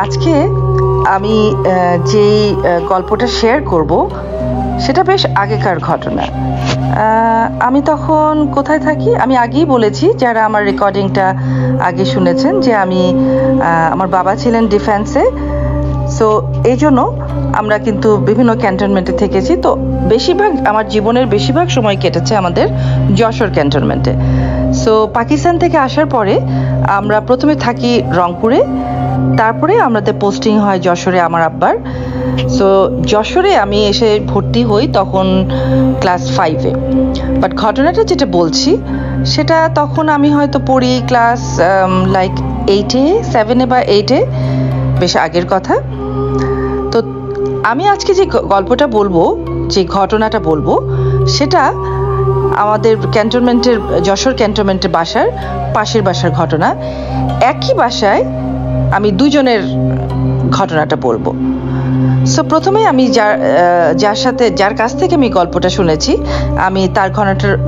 আজকে আমি যেই গল্পটা শেয়ার করব সেটা বেশ আগেকার ঘটনা। আমি তখন কোথায় থাকি আমি আগেই বলেছি, যারা আমার রেকর্ডিংটা আগে শুনেছেন, যে আমি আমার বাবা ছিলেন ডিফেন্সে। সো এই জন্য আমরা কিন্তু বিভিন্ন ক্যান্টনমেন্টে থেকেছি। তো বেশিরভাগ আমার জীবনের বেশিরভাগ সময় কেটেছে আমাদের যশোর ক্যান্টনমেন্টে। সো পাকিস্তান থেকে আসার পরে আমরা প্রথমে থাকি রংপুরে, তারপরে আমাদের পোস্টিং হয় যশোরে আমার আব্বার। সো যশোরে আমি এসে ভর্তি হই তখন ক্লাস 5-এ। বাট ঘটনাটা যেটা বলছি সেটা তখন আমি হয়তো পড়ি ক্লাস লাইক 8-এ, 7-এ বা 8-এ, বেশ আগের কথা। তো আমি আজকে যে গল্পটা বলবো, যে ঘটনাটা বলবো, সেটা আমাদের ক্যান্টনমেন্টের, যশোর ক্যান্টনমেন্টের বাসার পাশের বাসার ঘটনা। একই বাসায় আমি দুজনের ঘটনাটা বলবো। সো প্রথমে আমি যার কাছ থেকে আমি গল্পটা শুনেছি আমি তার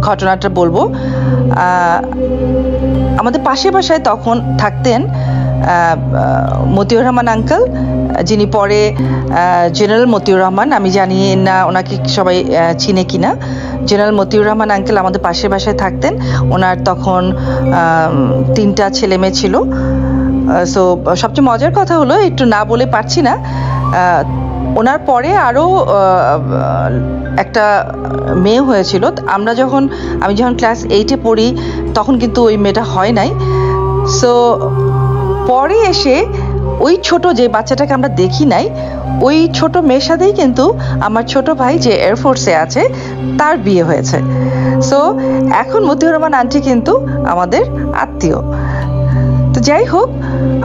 ঘটনাটা বলবো। আমাদের পাশের বাসায় তখন থাকতেন মতিউর রহমান আঙ্কেল, যিনি পরে জেনারেল মতিউর রহমান। আমি জানি না ওনাকে সবাই চিনে কিনা। জেনারেল মতিউর রহমান আঙ্কেল আমাদের পাশের বাসায় থাকতেন। ওনার তখন 3টা ছেলে মেয়ে ছিল। সো সবচেয়ে মজার কথা হলো, একটু না বলে পারছি না, ওনার পরে আরও একটা মেয়ে হয়েছিল। আমি যখন ক্লাস 8-এ পড়ি তখন কিন্তু ওই মেয়েটা হয় নাই। সো পরে এসে ওই ছোট যে বাচ্চাটাকে আমরা দেখি নাই, ওই ছোট মেয়ের সাথেই কিন্তু আমার ছোট ভাই যে এয়ারফোর্সে আছে তার বিয়ে হয়েছে। সো এখন মতিউর রহমান আন্টি কিন্তু আমাদের আত্মীয়। তো যাই হোক,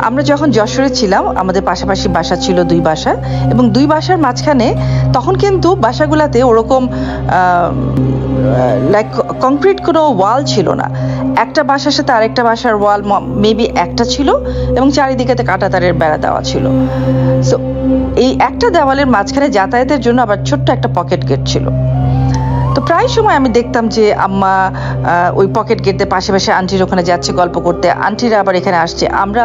আমরা যখন যশোরে ছিলাম আমাদের পাশাপাশি বাসা ছিল 2 বাসা, এবং 2 বাসার মাঝখানে তখন কিন্তু বাসাগুলাতে ওরকম লাইক কংক্রিট কোনো ওয়াল ছিল না। একটা বাসার সাথে আরেকটা বাসার ওয়াল মেবি একটা ছিল, এবং চারিদিকেতে কাঁটা তারের বেড়া দেওয়া ছিল। সো এই একটা দেওয়ালের মাঝখানে যাতায়াতের জন্য আবার ছোট্ট একটা পকেট গেট ছিল। তো প্রায় সময় আমি দেখতাম যে আম্মা ওই পকেট গেটে পাশে পাশে আন্টির ওখানে যাচ্ছে গল্প করতে, আন্টিরা আবার এখানে আসছে। আমরা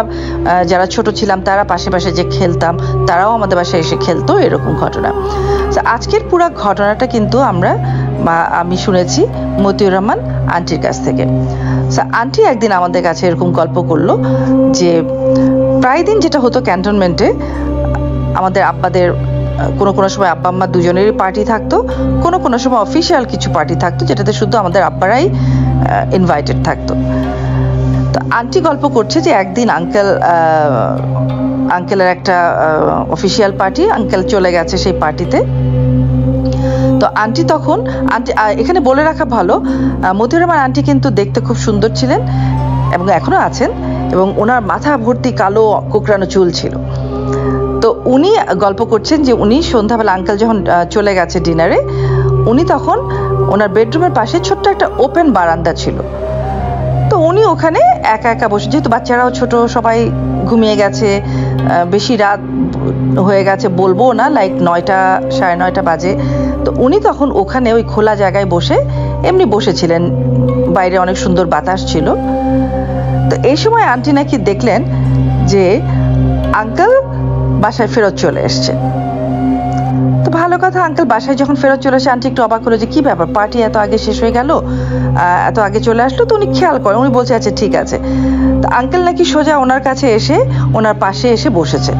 যারা ছোট ছিলাম তারা পাশে পাশে যে খেলতাম, তারাও আমাদের বাসায় এসে খেলতো, এরকম ঘটনা। তো আজকের পুরো ঘটনাটা কিন্তু আমি শুনেছি মতিউর রহমান আন্টির কাছ থেকে। আন্টি একদিন আমাদের কাছে এরকম গল্প করলো যে প্রায় দিন যেটা হতো ক্যান্টনমেন্টে, আমাদের আব্বাদের কোনো সময় আব্বা আম্মা দুজনেরই পার্টি থাকতো, কোনো সময় অফিসিয়াল কিছু পার্টি থাকতো যেটাতে শুধু আমাদের আব্বারাই ইনভাইটেড থাকতো। তো আন্টি গল্প করছে যে একদিন আঙ্কেলের একটা অফিসিয়াল পার্টি, আঙ্কেল চলে গেছে সেই পার্টিতে। তো আন্টি এখানে বলে রাখা ভালো, মতিউর রহমান আন্টি কিন্তু দেখতে খুব সুন্দর ছিলেন এবং এখনো আছেন, এবং ওনার মাথা ভর্তি কালো কোকড়ানো চুল ছিল। তো উনি গল্প করছেন যে উনি সন্ধ্যাবেলা আঙ্কেল যখন চলে গেছে ডিনারে, উনি তখন ওনার বেডরুমের পাশে ছোট্ট একটা ওপেন বারান্দা ছিল। তো উনি ওখানে একা একা বসে, যেহেতু বাচ্চারাও ছোট, সবাই ঘুমিয়ে গেছে, বেশি রাত হয়ে গেছে বলবো না, লাইক 9টা 9:30 বাজে। তো উনি তখন ওখানে ওই খোলা জায়গায় বসে এমনি বসেছিলেন, বাইরে অনেক সুন্দর বাতাস ছিল। তো এই সময় আন্টি নাকি দেখলেন যে আঙ্কেল বাসায় ফেরত চলে এসছে। তো ভালো কথা, আঙ্কেল বাসায় যখন ফেরত চলে আসে আন্টি একটু অবাক হলো যে কি ব্যাপার, পার্টি এত আগে শেষ হয়ে গেল, এত আগে চলে আসলো। তো উনি খেয়াল করেন, উনি বলছে আচ্ছা ঠিক আছে। তো আঙ্কেল নাকি সোজা ওনার কাছে এসে ওনার পাশে এসে বসেছে।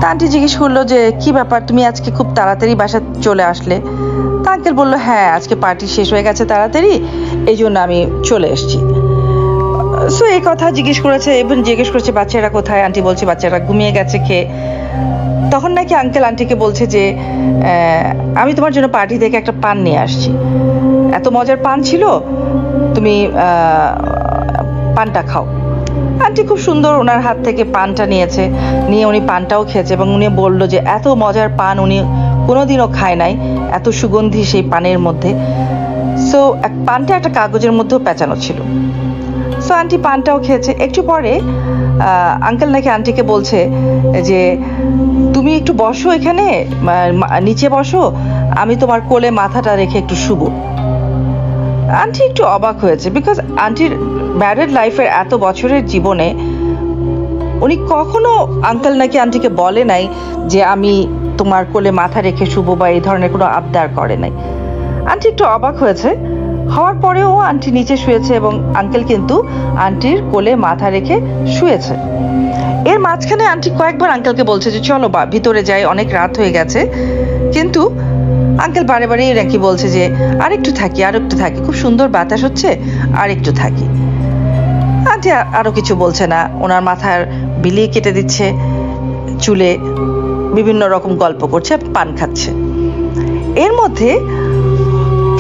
তা আন্টি জিজ্ঞেস করলো যে কি ব্যাপার, তুমি আজকে খুব তাড়াতাড়ি বাসা চলে আসলে? তা আঙ্কেল বললো হ্যাঁ, আজকে পার্টি শেষ হয়ে গেছে তাড়াতাড়ি, এই জন্য আমি চলে এসছি। সো এই কথা জিজ্ঞেস করেছে বাচ্চারা কোথায়? আন্টি বলছে বাচ্চারা ঘুমিয়ে গেছে খেয়ে। তখন নাকি আঙ্কেল আন্টিকে বলছে যে আমি তোমার জন্য পার্টি থেকে একটা পান নিয়ে আসছি, এত মজার পান ছিল, তুমি পানটা খাও। আন্টি খুব সুন্দর ওনার হাত থেকে পানটা নিয়ে উনি পানটাও খেয়েছে, এবং উনি বললো যে এত মজার পান উনি কোনোদিনও খায় নাই, এত সুগন্ধি সেই পানের মধ্যে। সো পানটা একটা কাগজের মধ্যেও পেঁচানো ছিল। সো আন্টি পানটাও খেয়েছে। একটু পরে আঙ্কেল নাকি আন্টিকে বলছে যে তুমি একটু বসো, এখানে নিচে বসো, আমি তোমার কোলে মাথাটা রেখে একটু শুবো। আন্টি একটু অবাক হয়েছে, বিকজ আন্টির ম্যারিড লাইফের এত বছরের জীবনে উনি কখনো আঙ্কেল নাকি আন্টিকে বলে নাই যে আমি তোমার কোলে মাথা রেখে শুবো বা এই ধরনের কোনো আবদার করে নাই। আন্টি একটু অবাক হয়েছে, হওয়ার পরেও আন্টি নিচে শুয়েছে এবং আঙ্কেল কিন্তু আন্টির কোলে মাথা রেখে শুয়েছে। এর মাঝখানে আন্টি কয়েকবার আঙ্কেলকে বলছে যে চলো ভিতরে যাই, অনেক রাত হয়ে গেছে, কিন্তু আঙ্কেল বারে বারে নাকি বলছে যে আরেকটু থাকি, খুব সুন্দর বাতাস হচ্ছে, আরেকটু থাকি। আন্টি আরো কিছু বলছে না, ওনার মাথার বিলিয়ে কেটে দিচ্ছে, চুলে বিভিন্ন রকম গল্প করছে, পান খাচ্ছে। এর মধ্যে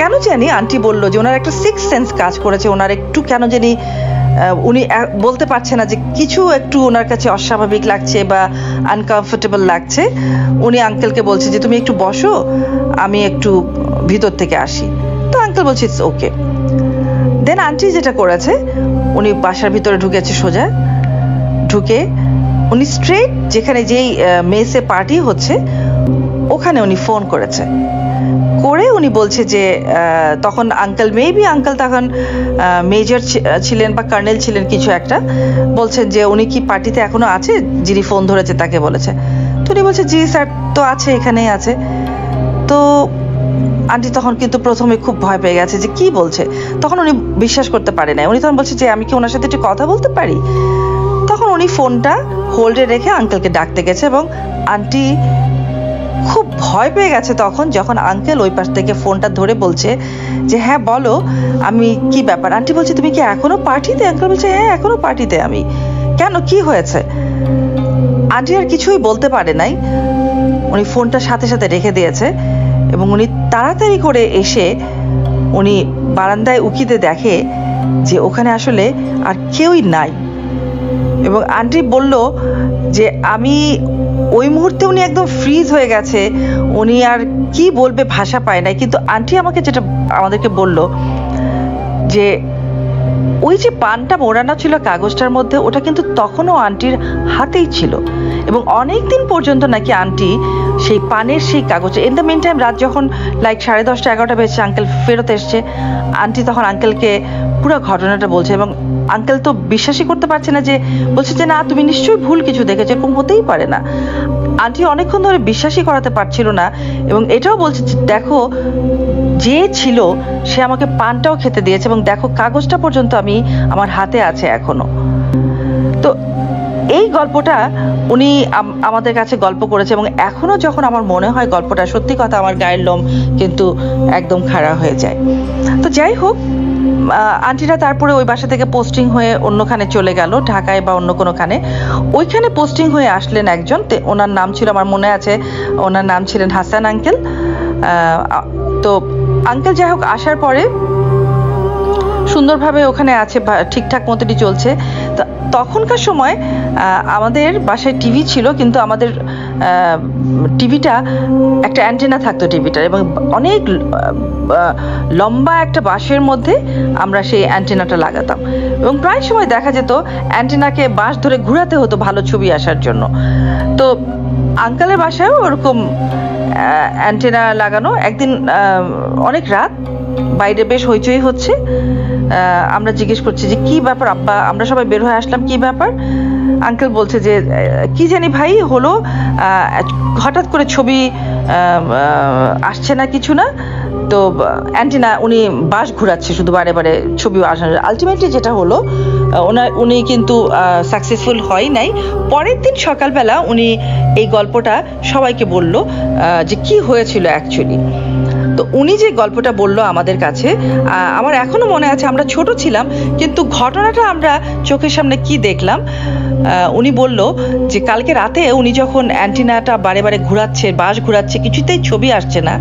কেন জানি আন্টি বলল যে ওনার একটা সিক্স সেন্স কাজ করেছে, ওনার একটু কেন জানি উনি বলতে পারছে না যে কিছু একটু ওনার কাছে অস্বাভাবিক লাগছে বা আনকমফোর্টেবল লাগছে। উনি আঙ্কেলকে বলছে যে তুমি একটু বসো, আমি একটু ভিতর থেকে আসি। তো আঙ্কেল বলছে ইটস ওকে। দেন আন্টি যেটা করেছে, উনি বাসার ভিতরে ঢুকেছে, সোজা ঢুকে উনি স্ট্রেট যেখানে যেই মেসে পার্টি হচ্ছে ওখানে উনি ফোন করেছে। করে উনি বলছে যে তখন আঙ্কেল তখন মেজর ছিলেন বা কর্নেল ছিলেন কিছু একটা, বলছেন যে উনি কি পার্টিতে এখনো আছে, যিনি ফোন ধরেছে তাকে বলেছে। তো উনি বলছে জি স্যার তো আছে, এখানেই আছে। তো আন্টি তখন কিন্তু প্রথমে খুব ভয় পেয়ে গেছে যে কি বলছে, তখন উনি বিশ্বাস করতে পারে না। উনি তখন বলছে যে আমি কি ওনার সাথে একটু কথা বলতে পারি। তখন উনি ফোনটা হোল্ডে রেখে আঙ্কেলকে ডাকতে গেছে এবং আন্টি খুব ভয় পেয়ে গেছে তখন, যখন আঙ্কেল ওই পাশ থেকে ফোনটা ধরে বলছে যে হ্যাঁ বলো, আমি কি ব্যাপার। আন্টি বলছে তুমি কি এখনো পার্টিতে? আঙ্কেল বলছে হ্যাঁ এখনো পার্টিতে আমি। কেন, কি হয়েছে? আন্টি আর কিছুই বলতে পারে নাই, উনি ফোনটা সাথে সাথে রেখে দিয়েছে এবং উনি তাড়াতাড়ি করে এসে উনি বারান্দায় উকিতে দেখে যে ওখানে আসলে আর কেউই নাই। এবং আন্টি বলল যে আমি ওই মুহূর্তে উনি একদম ফ্রিজ হয়ে গেছে, উনি আর কি বলবে ভাষা পায় নাই। কিন্তু আন্টি যেটা আমাদেরকে বলল যে ওই যে পানটা মোড়ানো ছিল কাগজটার মধ্যে, ওটা কিন্তু তখনও আন্টির হাতেই ছিল এবং অনেক দিন পর্যন্ত নাকি আন্টি সেই পানের সেই কাগজে। ইন দ্য মিন টাইম রাত যখন লাইক 10:30 11টা বেজেছে, আঙ্কেল ফেরত এসছে, আন্টি তখন আঙ্কেলকে পুরো ঘটনাটা বলছে এবং আঙ্কেল তো বিশ্বাসই করতে পারছে না, যে বলছে যে না তুমি নিশ্চয়ই ভুল কিছু দেখেছো, এরকম হতেই পারে না। আন্টি অনেকক্ষণ ধরে বিশ্বাসই করাতে পারছিল না এবং এটাও বলছে দেখো যে ছিল সে আমাকে পানটাও খেতে দিয়েছে এবং দেখো কাগজটা পর্যন্ত আমার হাতে আছে এখনো। তো এই গল্পটা উনি আমাদের কাছে গল্প করেছে এবং এখনো যখন আমার মনে হয় গল্পটা, সত্যি কথা আমার গায়ের লোম কিন্তু একদম খাড়া হয়ে যায়। তো যাই হোক, আন্টিরা তারপরে ওই বাসা থেকে পোস্টিং হয়ে অন্যখানে চলে গেল, ঢাকায় বা অন্য কোনোখানে। ওইখানে পোস্টিং হয়ে আসলেন একজন, ওনার নাম ছিল, আমার মনে আছে ওনার নাম ছিলেন হাসান আঙ্কেল। তো আঙ্কেল যাই হোক আসার পরে সুন্দরভাবে ওখানে আছে, ঠিকঠাক মতনই চলছে। তো তখনকার সময় আমাদের বাসায় টিভি ছিল, কিন্তু আমাদের টিভিটা একটা অ্যান্টেনা থাকতো টিভিটার, এবং অনেক লম্বা একটা বাঁশের মধ্যে আমরা সেই অ্যান্টেনাটা লাগাতাম এবং প্রায় সময় দেখা যেত অ্যান্টেনাকে বাঁশ ধরে ঘুরাতে হতো ভালো ছবি আসার জন্য। তো আঙ্কেলের বাসায়ও ওরকম অ্যান্টেনা লাগানো। একদিন অনেক রাত, বাইরে বেশ হইচই হচ্ছে, আমরা জিজ্ঞেস করছি যে কি ব্যাপার আব্বা, আমরা সবাই বের হয়ে আসলাম, কি ব্যাপার। আঙ্কেল বলছে যে কি জানি ভাই হলো, হঠাৎ করে ছবি আসছে না, কিছু না। তো অ্যান্টেনা উনি বাঁশ ঘুরাচ্ছে শুধু বারে বারে ছবি আসার। আলটিমেটলি যেটা হলো উনি কিন্তু সাকসেসফুল হয় নাই। পরের দিন সকালবেলা উনি এই গল্পটা সবাইকে বলল যে কি হয়েছিল অ্যাকচুয়ালি। তো উনি যে গল্পটা বললো আমাদের কাছে, আমার এখনো মনে আছে, আমরা ছোট ছিলাম কিন্তু ঘটনাটা আমরা চোখের সামনে কি দেখলাম। উনি বলল যে কালকে রাতে উনি যখন অ্যান্টেনাটা বারে বারে ঘুরাচ্ছে, বাঁশ ঘুরাচ্ছে, কিছুতেই ছবি আসছে না,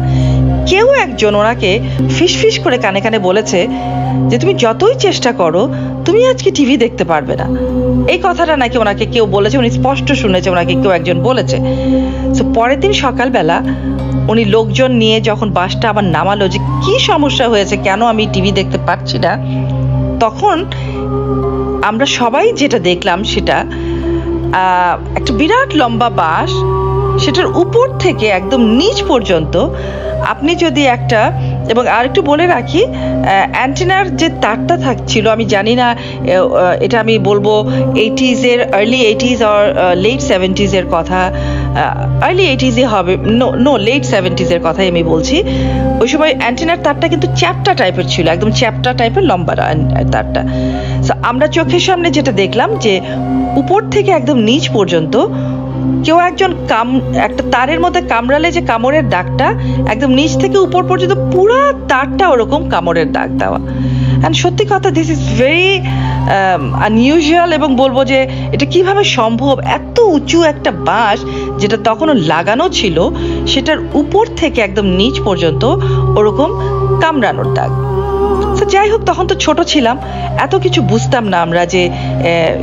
কেউ একজন ওনাকে ফিসফিস করে কানে কানে বলেছে যে তুমি যতই চেষ্টা করো তুমি আজকে টিভি দেখতে পারবে না। এই কথাটা নাকি ওনাকে কেউ বলেছে, উনি স্পষ্ট শুনেছে ওনাকে কেউ একজন বলেছে। তো পরের দিন সকালবেলা উনি লোকজন নিয়ে যখন বাসটা আবার নামালো যে কি সমস্যা হয়েছে, কেন আমি টিভি দেখতে পাচ্ছি না, তখন আমরা সবাই যেটা দেখলাম সেটা একটা বিরাট লম্বা বাঁশ, সেটার উপর থেকে একদম নিচ পর্যন্ত আপনি যদি একটা, এবং আরেকটু বলে রাখি, অ্যান্টেনার যে তারটা থাকছিল, আমি জানি না এটা আমি বলবো 80s-এর, আর্লি 80s অর লেট 70s-এর কথা, আর্লি 80s-এ হবে, নো লেট 70s-এর কথাই আমি বলছি। ওই সময় অ্যান্টেনার তারটা কিন্তু চ্যাপ্টা টাইপের ছিল, একদম চ্যাপ্টা টাইপের লম্বা তারটা। সো আমরা চোখের সামনে যেটা দেখলাম যে উপর থেকে একদম নিচ পর্যন্ত কেউ একজন একটা তারের মধ্যে কামড়ালে যে কামড়ের দাগটা, একদম নিচ থেকে উপর পর্যন্ত পুরো তারটা ওরকম কামড়ের দাগ দেওয়া। অ্যান্ড সত্যি কথা, দিস ইজ ভেরি আনইউজুয়াল, এবং বলবো যে এটা কিভাবে সম্ভব, এত উঁচু একটা বাঁশ যেটা তখনও লাগানো ছিল, সেটার উপর থেকে একদম নিচ পর্যন্ত ওরকম কামড়ানোর দাগ। তো যাই হোক, তখন তো ছোট ছিলাম, এত কিছু বুঝতাম না আমরা যে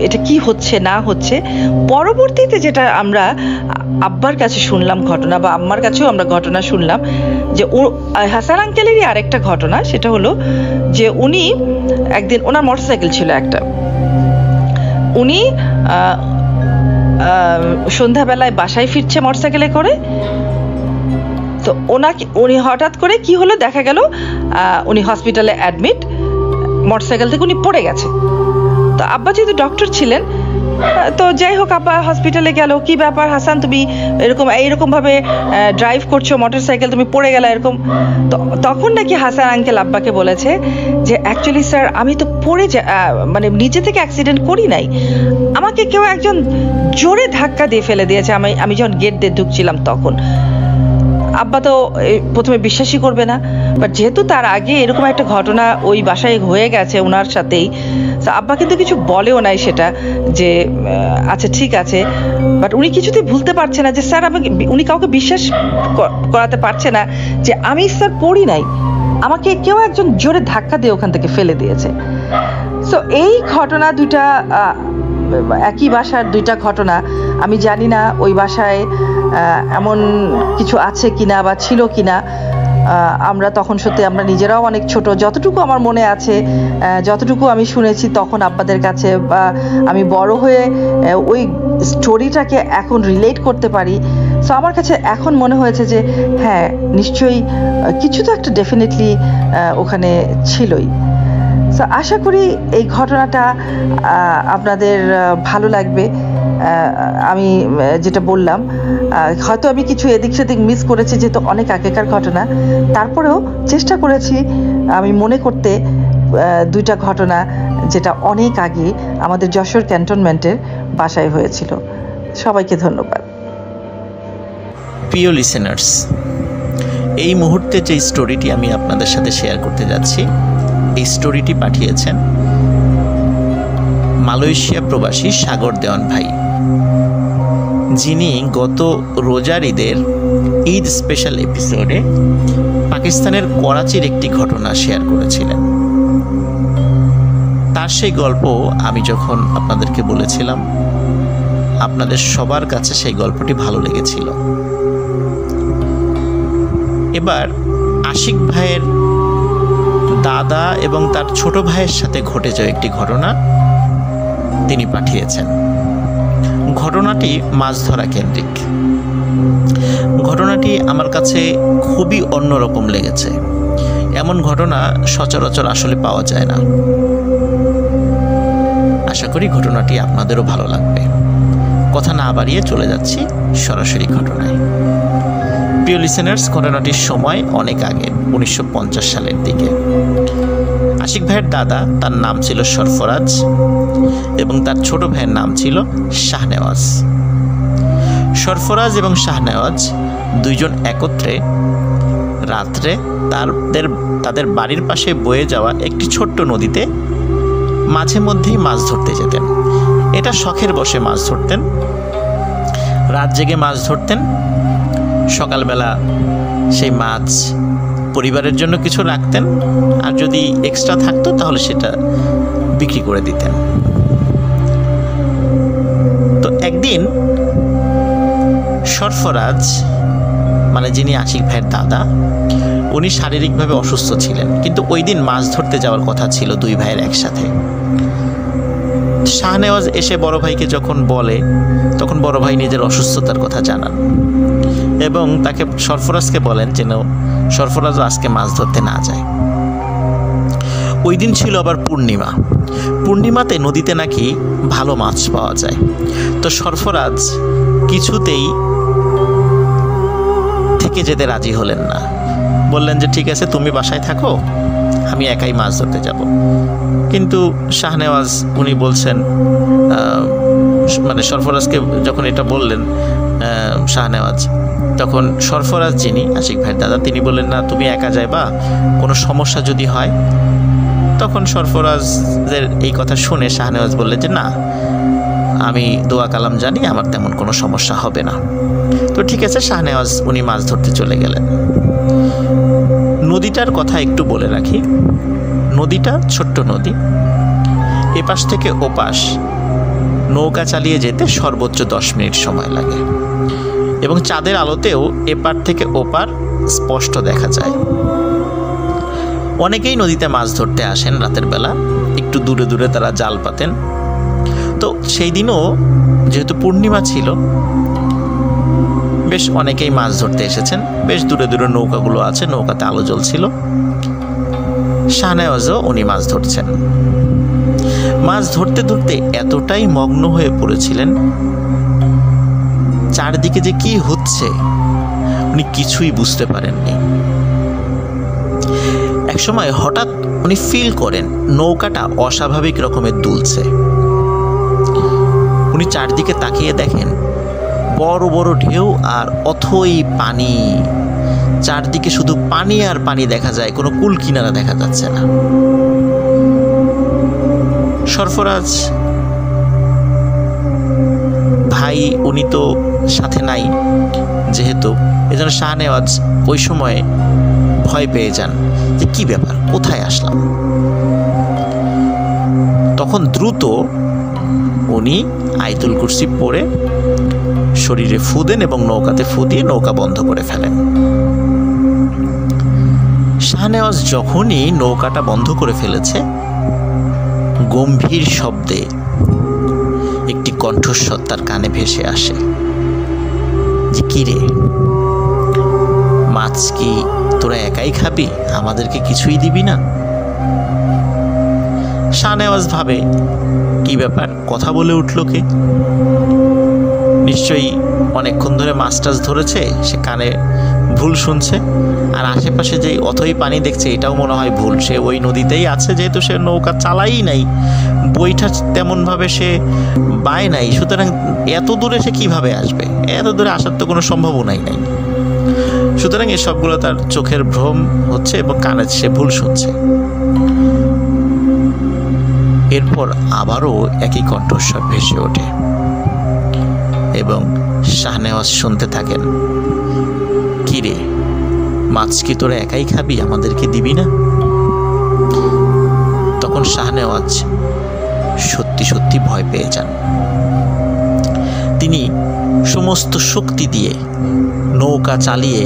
এটা কি হচ্ছে না হচ্ছে। পরবর্তীতে যেটা আমরা আব্বার কাছে শুনলাম ঘটনা, বা আম্মার কাছেও আমরা ঘটনা শুনলাম, যে হাসান আঙ্কেলেরই আরেকটা ঘটনা, সেটা হলো যে উনি একদিন, ওনার মোটরসাইকেল ছিল একটা, উনি সন্ধ্যাবেলায় বাসায় ফিরছে মোটরসাইকেলে করে। তো উনি হঠাৎ করে কি হলো, দেখা গেল উনি হসপিটালে অ্যাডমিট, মোটরসাইকেল থেকে উনি পড়ে গেছে। তো আব্বা যেহেতু ডক্টর ছিলেন, তো যাই হোক আব্বা হসপিটালে গেল, কি ব্যাপার হাসান, তুমি এইরকম ভাবে ড্রাইভ করছো মোটরসাইকেল, তুমি পড়ে গেলা এরকম। তখন নাকি হাসান আঙ্কেল আব্বাকে বলেছে যে অ্যাকচুয়ালি স্যার, আমি তো মানে নিজে থেকে অ্যাক্সিডেন্ট করি নাই, আমাকে কেউ একজন জোরে ধাক্কা দিয়ে ফেলে দিয়েছে আমি যখন গেট দিয়ে ঢুকছিলাম তখন। আব্বা তো প্রথমে বিশ্বাসই করবে না, বাট যেহেতু তার আগে এরকম একটা ঘটনা ওই বাসায় হয়ে গেছে ওনার সাথেই, আব্বা কিন্তু কিছু বলেও নাই সেটা, যে আচ্ছা ঠিক আছে। বাট উনি কিছুতেই ভুলতে পারছে না যে স্যার, উনি কাউকে বিশ্বাস করাতে পারছে না যে আমি স্যার পড়ি নাই, আমাকে কেউ একজন জোরে ধাক্কা দিয়ে ওখান থেকে ফেলে দিয়েছে। সো এই ঘটনা দুইটা, একই বাসার দুইটা ঘটনা। আমি জানি না ওই বাসায় এমন কিছু আছে কিনা বা ছিল কিনা। আমরা তখন সত্যি আমরা নিজেরাও অনেক ছোট, যতটুকু আমার মনে আছে, যতটুকু আমি শুনেছি তখন আব্বাদের কাছে, বা আমি বড় হয়ে ওই স্টোরিটাকে এখন রিলেট করতে পারি। সো আমার কাছে এখন মনে হয়েছে যে হ্যাঁ, নিশ্চয়ই কিছু তো একটা ডেফিনেটলি ওখানে ছিলই। সো আশা করি এই ঘটনাটা আপনাদের ভালো লাগবে। আমি যেটা বললাম, হয়তো আমি কিছু এদিক সেদিক মিস করেছি, যেহেতু অনেক আগেকার ঘটনা, তারপরেও চেষ্টা করেছি আমি মনে করতে দুইটা ঘটনা যেটা অনেক আগে আমাদের যশোর ক্যান্টনমেন্টের বাসায় হয়েছিল। সবাইকে ধন্যবাদ। প্রিয় লিসেনার্স, এই মুহূর্তে যে স্টোরিটি আমি আপনাদের সাথে শেয়ার করতে যাচ্ছি, এই স্টোরিটি পাঠিয়েছেন মালয়েশিয়া প্রবাসী সাগর দেওয়ান ভাই, যিনি গত রোজার ঈদ স্পেশাল এপিসোডে পাকিস্তানের করাচির একটি ঘটনা শেয়ার করেছিলেন। তার সেই গল্প আমি যখন আপনাদেরকে বলেছিলাম, আপনাদের সবার কাছে সেই গল্পটি ভালো লেগেছিল। এবার আশিক ভাইয়ের দাদা এবং তার ছোট ভাইয়ের সাথে ঘটে যাওয়া একটি ঘটনা তিনি পাঠিয়েছেন। ঘটনাটি মাছ ধরা কেন্দ্রিক। ঘটনাটি আমার কাছে খুবই অন্যরকম লেগেছে। এমন ঘটনা সচরাচর আসলে পাওয়া যায় না। আশা করি ঘটনাটি আপনাদেরও ভালো লাগবে। কথা না বাড়িয়ে চলে যাচ্ছি সরাসরি ঘটনায়। প্রিয় লিসেনার্স, ঘটনাটির সময় অনেক আগে, 1950 সালের দিকে। আশিক ভাইয়ের দাদা, তার নাম ছিল সরফরাজ, এবং তার ছোট ভাইয়ের নাম ছিল শাহনেওয়াজ। সরফরাজ এবং শাহনেওয়াজ দুইজন একত্রে রাত্রে তাদের বাড়ির পাশে বয়ে যাওয়া একটি ছোট্ট নদীতে মাঝে মধ্যেই মাছ ধরতে যেতেন। এটা শখের বশে মাছ ধরতেন, রাত জেগে মাছ ধরতেন। সকালবেলা সেই মাছ পরিবারের জন্য কিছু রাখতেন, আর যদি এক্সট্রা থাকতো তাহলে সেটা বিক্রি করে দিতেন। তো একদিন সরফরাজ, মানে যিনি আশিক ভাইয়ের দাদা, উনি শারীরিকভাবে অসুস্থ ছিলেন, কিন্তু ওই দিন মাছ ধরতে যাওয়ার কথা ছিল দুই ভাইয়ের একসাথে। শাহনেওয়াজ এসে বড় ভাইকে যখন বলে, তখন বড় ভাই নিজের অসুস্থতার কথা জানান এবং তাকে, সরফরাজকে বলেন যেন সরফরাজও আজকে মাছ ধরতে না যায়। ওই দিন ছিল আবার পূর্ণিমা। পূর্ণিমাতে নদীতে নাকি ভালো মাছ পাওয়া যায়। তো সরফরাজ কিছুতেই থেকে যেতে রাজি হলেন না। বললেন যে ঠিক আছে, তুমি বাসায় থাকো, আমি একাই মাছ ধরতে যাব। কিন্তু শাহনেওয়াজ উনি বলছেন, মানে সরফরাজকে যখন এটা বললেন শাহনেওয়াজ, তখন সরফরাজ যিনি আশিক ভাইয়ের দাদা, তিনি বললেন না, তুমি একা যাইবা, কোনো সমস্যা যদি হয়। তখন সরফরাজের এই কথা শুনে শাহনেওয়াজ বললেন যে না, আমি দোয়া কালাম জানি, আমার তেমন কোনো সমস্যা হবে না। তো ঠিক আছে, শাহনেওয়াজ উনি মাছ ধরতে চলে গেলেন। নদীটার কথা একটু বলে রাখি। নদীটা ছোট্ট নদী, এপাশ থেকে ওপাশ নৌকা চালিয়ে যেতে সর্বোচ্চ 10 মিনিট সময় লাগে, এবং চাঁদের আলোতেও এপার থেকে ওপার স্পষ্ট দেখা যায়। অনেকেই নদীতে মাছ ধরতে আসেন রাতের বেলা, একটু দূরে দূরে তারা জাল পাতেন। তো সেই দিনও যেহেতু পূর্ণিমা ছিল, বেশ অনেকেই মাছ ধরতে এসেছেন। বেশ দূরে দূরে নৌকাগুলো আছে, নৌকাতে আলো জ্বলছিল। শাহনেওয়াজও উনি মাছ ধরছেন। মাছ ধরতে ধরতে এতটাই মগ্ন হয়ে পড়েছিলেন, চারদিকে যে কি হচ্ছে উনি কিছুই বুঝতে পারেননি। একসময় হঠাৎ উনি ফিল করেন নৌকাটা অস্বাভাবিক রকমের দুলছে। উনি চারদিকে তাকিয়ে দেখেন বড় বড় ঢেউ আর অথই পানি। চারদিকে শুধু পানি আর পানি দেখা যায়, কোনো কুল কিনারা দেখা যাচ্ছে না। সরফরাজ ভাই উনি তো সাথে নাই যেহেতু, এজন্য শাহনেওয়াজ ওই সময়ে ভয় পেয়ে যান যে কি ব্যাপার, কোথায় আসলাম। তখন দ্রুত উনি আয়াতুল কুরসি পড়ে শরীরে ফু দেন এবং নৌকাতে ফু দিয়ে নৌকা বন্ধ করে ফেলেন। শাহনেওয়াজ যখনই নৌকাটা বন্ধ করে ফেলেছে, গম্ভীর শব্দে একটি কণ্ঠস্বর তার কানে ভেসে আসে যে কি রে, মাছ কি তোরা একাই খাবি, আমাদেরকে কিছুই দিবি না? শাহনেওয়াজ ভাবে কি ব্যাপার, কথা বলে উঠল কে? নিশ্চয়ই অনেকক্ষণ ধরে মাছ টাছ ধরেছে, সে কানে ভুল শুনছে। আর আশেপাশে যে অথই পানি দেখছে এটাও মনে হয় ভুল। সে ওই নদীতেই আছে, যেহেতু সে নৌকা চালাই নাই, বইটা তেমনভাবে সে বায় নাই, সুতরাং এত দূরে সে কিভাবে আসবে? এত দূরে আসার তো কোনো সম্ভাবনাই নাই। সুতরাং এই সবগুলো তার চোখের ভ্রম হচ্ছে এবং কানে সে ভুল শুনছে। এরপর আবারও একই কণ্ঠস্বর ভেসে ওঠে এবং শাহনেওয়াজ শুনতে থাকেন, কি রে, মাছ কি তোরা একাই খাবি, আমাদেরকে দিবি না? তখন শাহনেওয়াজ সত্যি সত্যি ভয় পেয়ে যান। তিনি সমস্ত শক্তি দিয়ে নৌকা চালিয়ে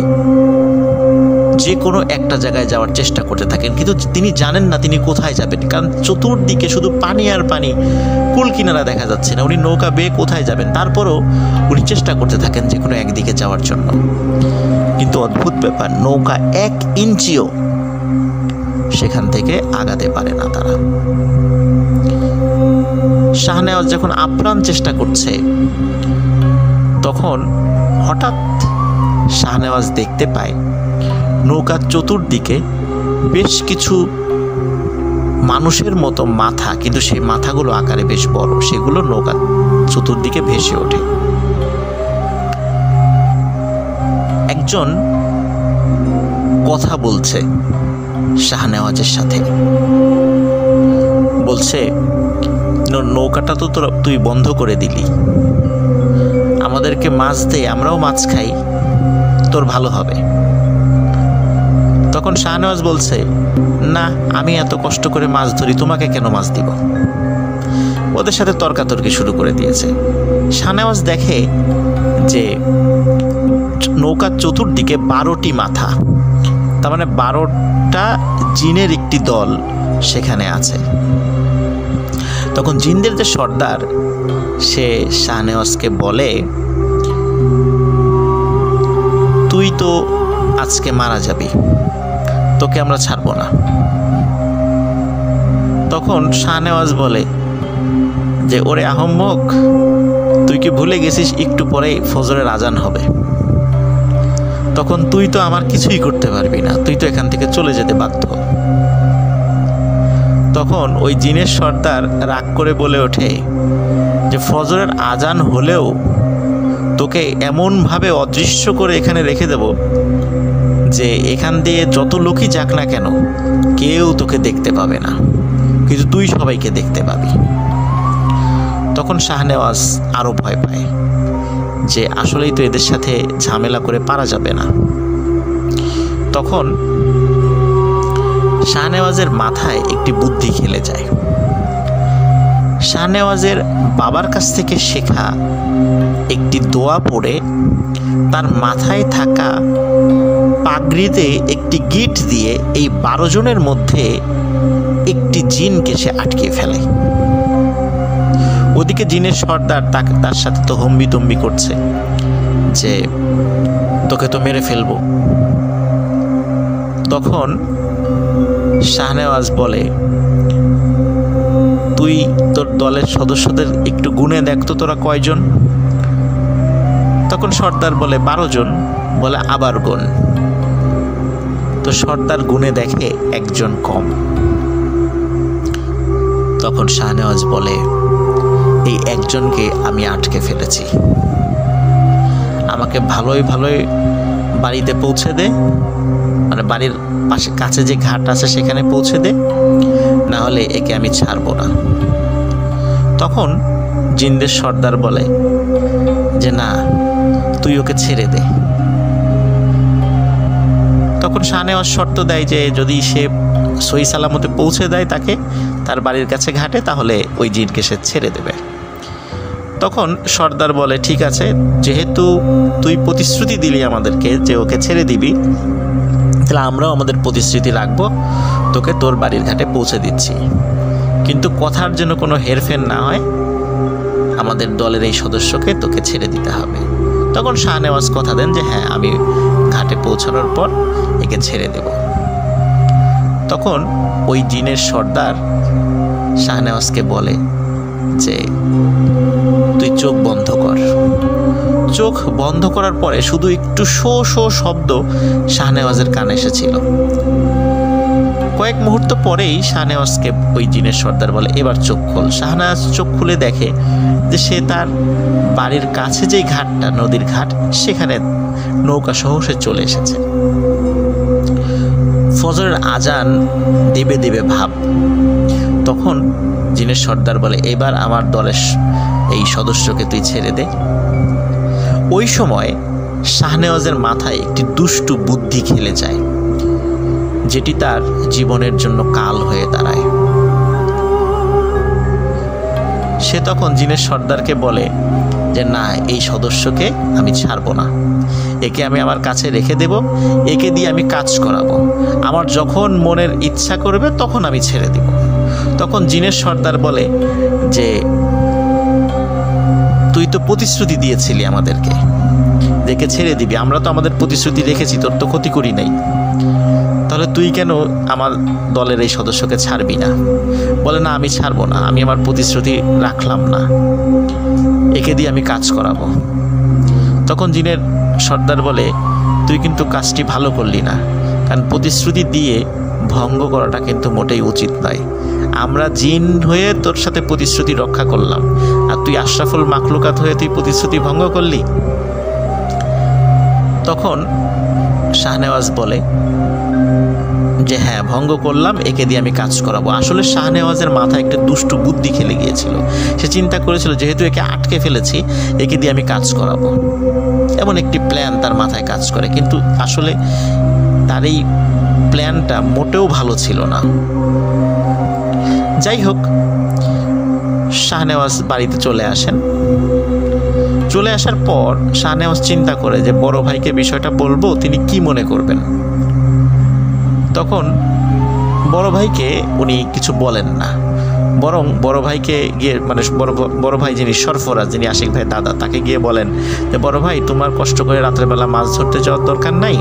যে কোনো একটা জায়গায় যাওয়ার চেষ্টা করতে থাকেন, কিন্তু তিনি জানেন না তিনি কোথায় যাবেন, কারণ চতুর্দিকে শুধু পানি আর পানি, কুল কিনারা দেখা যাচ্ছে না। উনি নৌকা বেয়ে কোথায় যাবেন? তারপরও উনি চেষ্টা করতে থাকেন যে কোনো একদিকে যাওয়ার জন্য, কিন্তু অদ্ভুত ব্যাপার, নৌকা 1 ইঞ্চিও সেখান থেকে আগাতে পারে না তারা। শাহনেওয়াজ যখন আপ্রাণ চেষ্টা করছে, তখন হঠাৎ শাহনেওয়াজ দেখতে পায় নৌকার চতুর্দিকে বেশ কিছু মানুষের মতো মাথা, কিন্তু সেই মাথাগুলো আকারে বেশ বড়, সেগুলো নৌকার চতুর্দিকে ভেসে ওঠে। একজন কথা বলছে শাহনেওয়াজের সাথে, বলছে নৌকাটা তো তুই বন্ধ করে দিলি, আমাদেরকে মাছ দে, আমরাও মাছ খাই, তোর ভালো হবে। তখন শাহনেওয়াজ বলছে, না, আমি এত কষ্ট করে মাছ ধরি, তোমাকে কেন মাছ দিব? ওদের সাথে তর্কাতর্কি শুরু করে দিয়েছে। শাহনেওয়াজ দেখে যে নৌকার চতুর্দিকে 12টি মাথা, তার মানে 12টা জিনের একটি দল সেখানে আছে। তখন জিনদের যে সর্দার, সে শাহনেওয়াজকে বলে, তুই তো আজকে মারা যাবি, তোকে আমরা ছাড়ব না। তখন শাহনেওয়াজ বলে যে ওরে আহম্মক, তুই কি ভুলে গেছিস একটু পরেই ফজরের আজান হবে, তখন তুই তো আমার কিছুই করতে পারবি না, তুই তো এখান থেকে চলে যেতে বাধ্য। তখন ওই জিনের সর্দার রাগ করে বলে ওঠে যে ফজরের আজান হলেও তোকে এমনভাবে অদৃশ্য করে এখানে রেখে দেব যে এখান দিয়ে যত লোকই যাক না কেন কেউ তোকে দেখতে পাবে না, কিন্তু তুই সবাইকে দেখতে পাবি। তখন শাহনেওয়াজ আরও ভয় পায় যে আসলেই তো এদের সাথে ঝামেলা করে পারা যাবে না। তখন শাহনেওয়াজের মাথায় একটি বুদ্ধি খেলে যায়। শাহনেওয়াজের বাবার কাছ থেকে শেখা একটি দোয়া পড়ে তার মাথায় থাকা পাগড়িতে একটি গিট দিয়ে এই 12 জনের মধ্যে একটি জিনকে সে আটকে ফেলে। ওদিকে জিনের সর্দার তার সাথে তো হম্বিতম্বি করছে যে তোকে তো মেরে ফেলবো। তখন শাহনেওয়াজ বলে, তুই তোর দলের সদস্যদের একটু গুনে দেখতো তোরা কয়জন। তখন সর্দার বলে 12 জন। বলে আবার গুন। তো সর্দার গুনে দেখে একজন কম। তখন শাহনেওয়াজ বলে, এই একজনকে আমি আটকে ফেলেছি, আমাকে ভালোই বাড়িতে পৌঁছে দে, মানে বাড়ির পাশে কাছে যে ঘাট আছে সেখানে পৌঁছে দে, না হলে একে আমি ছাড়বো না। তখন জিনদের সর্দার বলে যে না, তুই ওকে ছেড়ে দে। তখন শাহনেওয়াজ শর্ত দেয় যে যদি সে সহি সালামতে পৌঁছে দেয় তাকে তার বাড়ির কাছে ঘাটে, তাহলে ওই জিনকে সে ছেড়ে দেবে। তখন সর্দার বলে ঠিক আছে, যেহেতু তুই প্রতিশ্রুতি দিলি আমাদেরকে যে ওকে ছেড়ে দিবি, তাহলে আমরাও আমাদের প্রতিশ্রুতি রাখবো, তোকে তোর বাড়ির ঘাটে পৌঁছে দিচ্ছি, কিন্তু কথার যেন কোনো হেরফের না হয়, আমাদের দলের এই সদস্যকে তোকে ছেড়ে দিতে হবে। তখন শাহনেওয়াজ কথা দেন যে হ্যাঁ, আমি ঘাটে পৌঁছানোর পর একে ছেড়ে দেব। তখন ওই জিনের সর্দার শাহনেওয়াজকে বলে যে তুই চোখ বন্ধ কর। চোখ বন্ধ করার পরে শুধু একটু শো শো শব্দ শাহনেওয়াজের কানে এসেছিল। কয়েক মুহূর্ত পরেই শাহনেওয়াজকে ওই জিনের সর্দার বলে এবার চোখ খোল। শাহনেওয়াজ চোখ খুলে দেখে যে সে তার বাড়ির কাছে যেই ঘাটটা, নদীর ঘাট, সেখানে নৌকা সহ সে চলে এসেছে। ফজরের আজান দেবে দেবে ভাব। তখন জিনের সর্দার বলে এবার আমার দলের এই সদস্যকে তুই ছেড়ে দে। ওই সময় শাহনেওয়াজের মাথায় একটি দুষ্টু বুদ্ধি খেলে যায়, যেটি তার জীবনের জন্য কাল হয়ে দাঁড়ায়। সে তখন জিনের সর্দারকে বলে যে না, এই সদস্যকে আমি ছাড়বো না, একে আমি আমার কাছে রেখে দেব, একে দিয়ে আমি কাজ করাবো, আমার যখন মনের ইচ্ছা করবে তখন আমি ছেড়ে দিব। তখন জিনের সর্দার বলে যে তুই তো প্রতিশ্রুতি দিয়েছিলি আমাদেরকে, দেখে ছেড়ে দিবি, আমরা তো আমাদের প্রতিশ্রুতি রেখেছি, তোর তো ক্ষতি করি নাই, তাহলে তুই কেন আমার দলের এই সদস্যকে ছাড়বি না? বলে না, আমি ছাড়বো না, আমি আমার প্রতিশ্রুতি রাখলাম না, একে দিয়ে আমি কাজ করাবো। তখন জিনের সর্দার বলে তুই কিন্তু কাজটি ভালো করলি না, কারণ প্রতিশ্রুতি দিয়ে ভঙ্গ করাটা কিন্তু মোটেই উচিত নয়। আমরা জিন হয়ে তোর সাথে প্রতিশ্রুতি রক্ষা করলাম, আর তুই আশরাফুল মাখলুকাত হয়ে তুই প্রতিশ্রুতি ভঙ্গ করলি। তখন শাহনেওয়াজ বলে যে হ্যাঁ, ভঙ্গ করলাম, একে দিয়ে আমি কাজ করাবো। আসলে শাহনেওয়াজের মাথায় একটা দুষ্টু বুদ্ধি খেলে গিয়েছিল। সে চিন্তা করেছিল যেহেতু একে আটকে ফেলেছি, একে দিয়ে আমি কাজ করাবো, এমন একটি প্ল্যান তার মাথায় কাজ করে। কিন্তু আসলে তার এই প্ল্যানটা মোটেও ভালো ছিল না। যাই হোক, শাহনেওয়াজ বাড়িতে চলে আসেন। চলে আসার পর শাহনেওয়াজ চিন্তা করে যে বড় ভাইকে বিষয়টা বলবো, তিনি কি মনে করবেন। তখন বড় ভাইকে উনি কিছু বলেন না, বরং বড় ভাইকে গিয়ে, মানে বড় ভাই যিনি সরফরাজ, যিনি আশিক ভাই দাদা, তাকে গিয়ে বলেন যে বড় ভাই, তোমার কষ্ট করে রাত্রেবেলা মাছ ধরতে যাওয়ার দরকার নাই,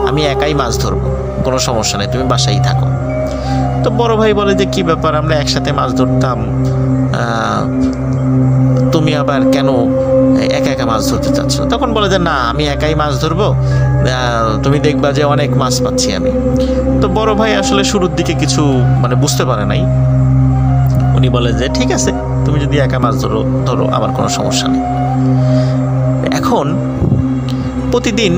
আমি আমি একাই মাছ ধরবো, কোনো সমস্যা নেই, তুমি বাসায় থাকো। তো বড় ভাই বলে যে কি ব্যাপার, আমরা একসাথে মাছ ধরতাম, তুমি আবার কেন একা একা মাছ ধরতে চাচ্ছ? তখন বলে যে না, আমি একাই মাছ ধরবো, তুমি দেখবা যে অনেক মাছ পাচ্ছি আমি। তো বড় ভাই আসলে শুরুর দিকে কিছু বুঝতে পারে নাই। উনি বলে যে ঠিক আছে, তুমি যদি একা মাছ ধরো আমার কোনো সমস্যা নেই। এখন প্রতিদিন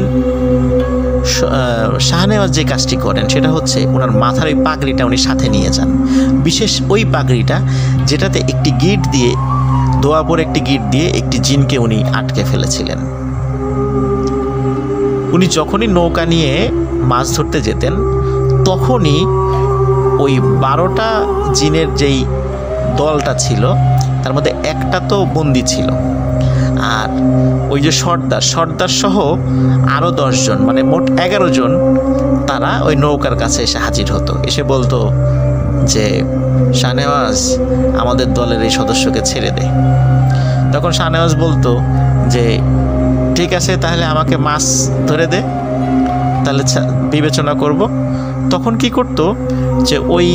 শাহনেওয়াজ যে কাজটি করেন সেটা হচ্ছে ওনার মাথার ওই পাগড়িটা উনি সাথে নিয়ে যান, বিশেষ ওই পাগড়িটা যেটাতে একটি গিট দিয়ে, দোয়াপুর একটি গিট দিয়ে একটি জিনকে উনি আটকে ফেলেছিলেন। উনি যখনই নৌকা নিয়ে মাছ ধরতে যেতেন তখনই ওই 12টা জিনের যেই দলটা ছিল তার মধ্যে একটা তো বন্দি ছিল, আর ওই যে সর্দার সহ আরও 10 জন, মোট 11 জন, তারা ওই নৌকার কাছে এসে হাজির হতো। এসে বলতো যে শাহনেওয়াজ, আমাদের দলের এই সদস্যকে ছেড়ে দে। তখন শাহনেওয়াজ বলতো যে ঠিক আছে, তাহলে আমাকে মাছ ধরে দে, তাহলে বিবেচনা করব। তখন কি করতো যে ওই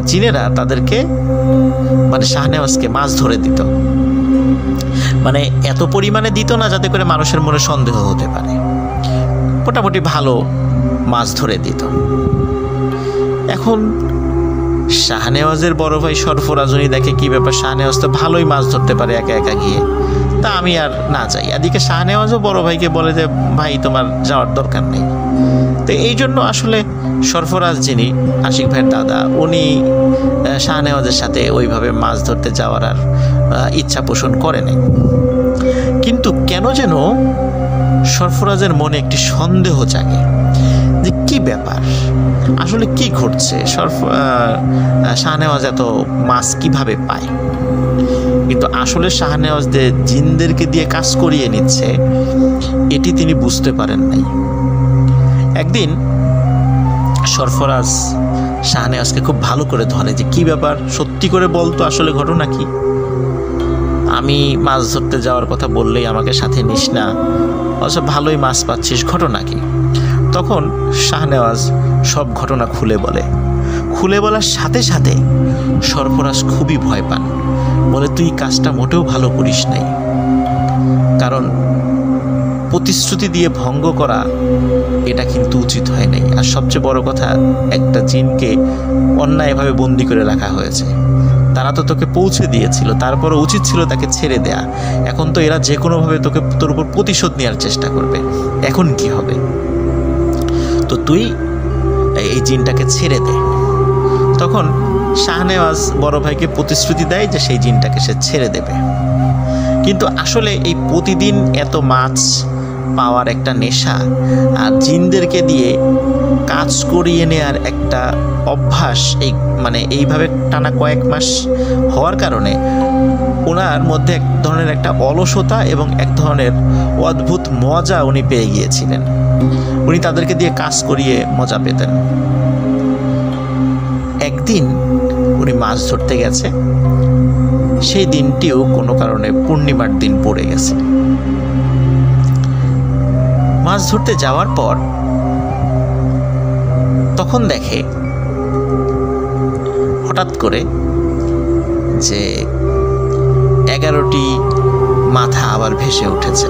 জিনেরা তাদেরকে শাহনেওয়াজকে মাছ ধরে দিত, এত পরিমাণে দিত না যাতে করে মানুষের মনে সন্দেহ হতে পারে, মোটামুটি ভালো মাছ ধরে দিত। এখন শাহনেওয়াজের বড় ভাই সরফরাজ উনি দেখে কি ব্যাপার, শাহনেওয়াজ তো ভালোই মাছ ধরতে পারে একা একা গিয়ে, তা আমি আর না যাই। এদিকে শাহনেওয়াজও বড় ভাইকে বলে যে ভাই তোমার যাওয়ার দরকার নেই। তো এই জন্য আসলে সরফরাজ যিনি আশিক ভাইয়ের দাদা, উনি শাহনেওয়াজের সাথে ওইভাবে মাছ ধরতে যাওয়ার আর ইচ্ছা পোষণ করে নাই। কিন্তু কেন যেন সরফরাজের মনে একটি সন্দেহ জাগে যে কি ব্যাপার, আসলে কি ঘটছে, শাহনেওয়াজ এত মাছ কিভাবে পায়। কিন্তু আসলে শাহনেওয়াজ যে জিনদেরকে দিয়ে কাজ করিয়ে নিচ্ছে এটি তিনি বুঝতে পারেন নাই। একদিন সরফরাজ শাহনেওয়াজকে খুব ভালো করে ধরে যে কি ব্যাপার, সত্যি করে বলতো আসলে ঘটনা কি, আমি মাছ ধরতে যাওয়ার কথা বললেই আমাকে সাথে নিস না, অথচ ভালোই মাছ পাচ্ছিস, ঘটনা কি? তখন শাহনেওয়াজ সব ঘটনা খুলে বলার সাথে সাথে সরফরাজ খুবই ভয় পান, বলে তুই কাজটা মোটেও ভালো করিস নাই, কারণ প্রতিশ্রুতি দিয়ে ভঙ্গ করা এটা কিন্তু উচিত হয় নাই। আর সবচেয়ে বড় কথা, একটা জিনকে অন্যায়ভাবে বন্দি করে রাখা হয়েছে, তারা তো তোকে পৌঁছে দিয়েছিল, তারপরও উচিত ছিল তাকে ছেড়ে দেয়া। এখন তো এরা যে কোনোভাবে তোর উপর প্রতিশোধ নেওয়ার চেষ্টা করবে, এখন কি হবে? তো তুই এই জিনটাকে ছেড়ে দে। তখন শাহনেওয়াজ বড় ভাইকে প্রতিশ্রুতি দেয় যে সেই জিনটাকে সে ছেড়ে দেবে। কিন্তু আসলে এই প্রতিদিন এত মাছ পাওয়ার একটা নেশা আর জিনদেরকে দিয়ে কাজ করিয়ে নেওয়ার একটা অভ্যাস, এইভাবে টানা কয়েক মাস হওয়ার কারণে ওনার মধ্যে এক ধরনের একটা অলসতা এবং এক ধরনের অদ্ভুত মজা উনি পেয়ে গিয়েছিলেন। উনি তাদেরকে দিয়ে কাজ করিয়ে মজা পেতেন। একদিন উনি মাছ ধরতে গেছে, সেই দিনটিও কোনো কারণে পূর্ণিমার দিন পড়ে গেছে। মাছ ধরতে যাওয়ার পর তখন দেখে হঠাৎ করে যে 11টি মাথা আবার ভেসে উঠেছে।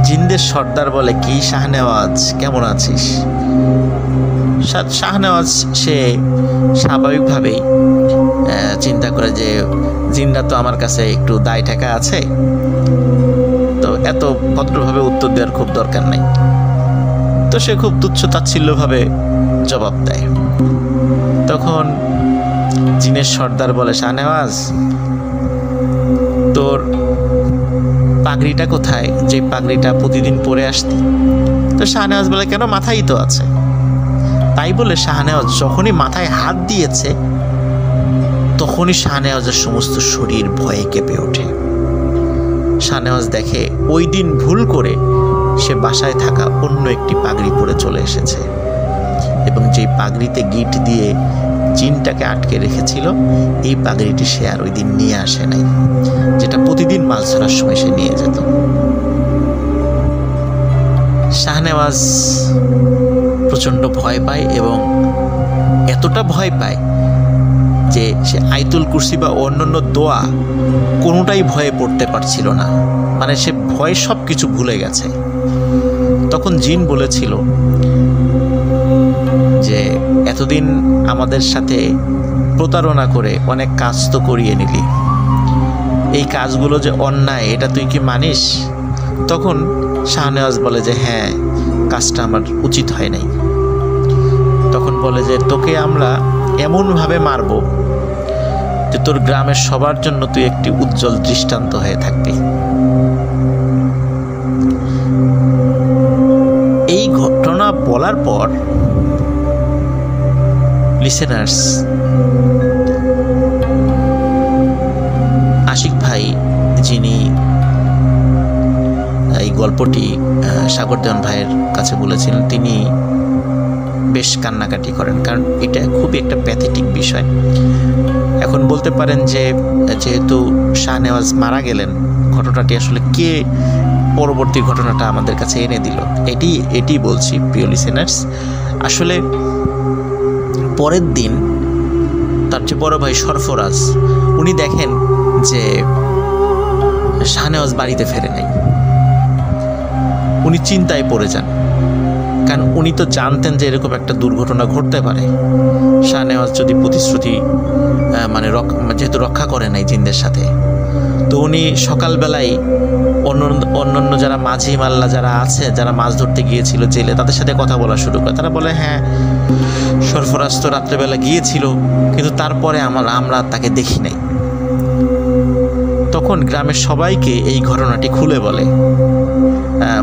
জিনদের সর্দার বলে, কি শাহনেওয়াজ, কেমন আছিস? শাহনেওয়াজ সে স্বাভাবিকভাবেই চিন্তা করে যে জিনরা তো আমার কাছে একটু দায় ঠেকা আছে, তো এত ভদ্রভাবে উত্তর দেওয়ার খুব দরকার নাই। তো সে খুব তুচ্ছ তাচ্ছিল্যভাবে জবাব দেয়। তখন জিনের সর্দার বলে, শাহনেওয়াজ তোর পাগড়িটা কোথায়, যে পাগড়িটা প্রতিদিন পরে আসতি? তো শাহনেওয়াজ বলে, কেন, মাথায় তো আছে। তাই বলে শাহনেওয়াজ যখনই মাথায় হাত দিয়েছে তখনই শাহনেওয়াজের সমস্ত শরীর ভয়ে কেঁপে ওঠে। শাহনেওয়াজ দেখে ওই দিন ভুল করে সে বাসায় থাকা অন্য একটি পাগড়ি পরে চলে এসেছে, এবং যেই পাগড়িতে গিট দিয়ে জিনটাকে আটকে রেখেছিল এই পাগড়িটি সে আর ওই দিন নিয়ে আসে নাই, যেটা প্রতিদিন মাছ ধরার সময় সে নিয়ে যেত। শাহনেওয়াজ প্রচণ্ড ভয় পায় এবং এতটা ভয় পায় যে সে আয়াতুল কুরসি বা অন্যান্য দোয়া কোনোটাই ভয়ে পড়তে পারছিল না, মানে সে ভয় সব কিছু ভুলে গেছে। তখন জিন বলেছিল যে এতদিন আমাদের সাথে প্রতারণা করে অনেক কাজ তো করিয়ে নিলি, এই কাজগুলো যে অন্যায় এটা তুই কি মানিস? তখন শাহনেওয়াজ বলে যে হ্যাঁ, কাজটা আমার উচিত হয় নাই। তখন বলে যে তোকে আমরা এমনভাবে মারব যে তোর গ্রামের সবার জন্য তুই একটি উজ্জ্বল দৃষ্টান্ত হয়ে থাকবি। এই ঘটনা বলার পর লিসেনার্স, আশিক ভাই যিনি এই গল্পটি সাগর দেওয়ান ভাইয়ের কাছে বলেছিলেন, তিনি বেশ কান্নাকাটি করেন, কারণ এটা খুবই একটা প্যাথেটিক বিষয়। এখন বলতে পারেন যে যেহেতু শাহনেওয়াজ মারা গেলেন, ঘটনাটি আসলে কে পরবর্তী ঘটনাটা আমাদের কাছে এনে দিল, এটি বলছি প্রিয় লিসেনার্স। আসলে পরের দিন তার যে বড় ভাই সরফরাজ, উনি দেখেন যে শাহনেওয়াজ বাড়িতে ফেরে নাই। উনি চিন্তায় পড়ে যান, কারণ উনি তো জানতেন যে এরকম একটা দুর্ঘটনা ঘটতে পারে। শাহনেওয়াজ যদি প্রতিশ্রুতি যেহেতু রক্ষা করে নাই জিনদের সাথে, তো উনি সকালবেলায় অন্য যারা মাঝি মাল্লা যারা আছে, যারা মাছ ধরতে গিয়েছিল জেলে, তাদের সাথে কথা বলা শুরু করে। তারা বলে হ্যাঁ, সরফরাজ তো রাত্রেবেলা গিয়েছিল, কিন্তু তারপরে আমরা তাকে দেখি নাই। তখন গ্রামের সবাইকে এই ঘটনাটি খুলে বলে,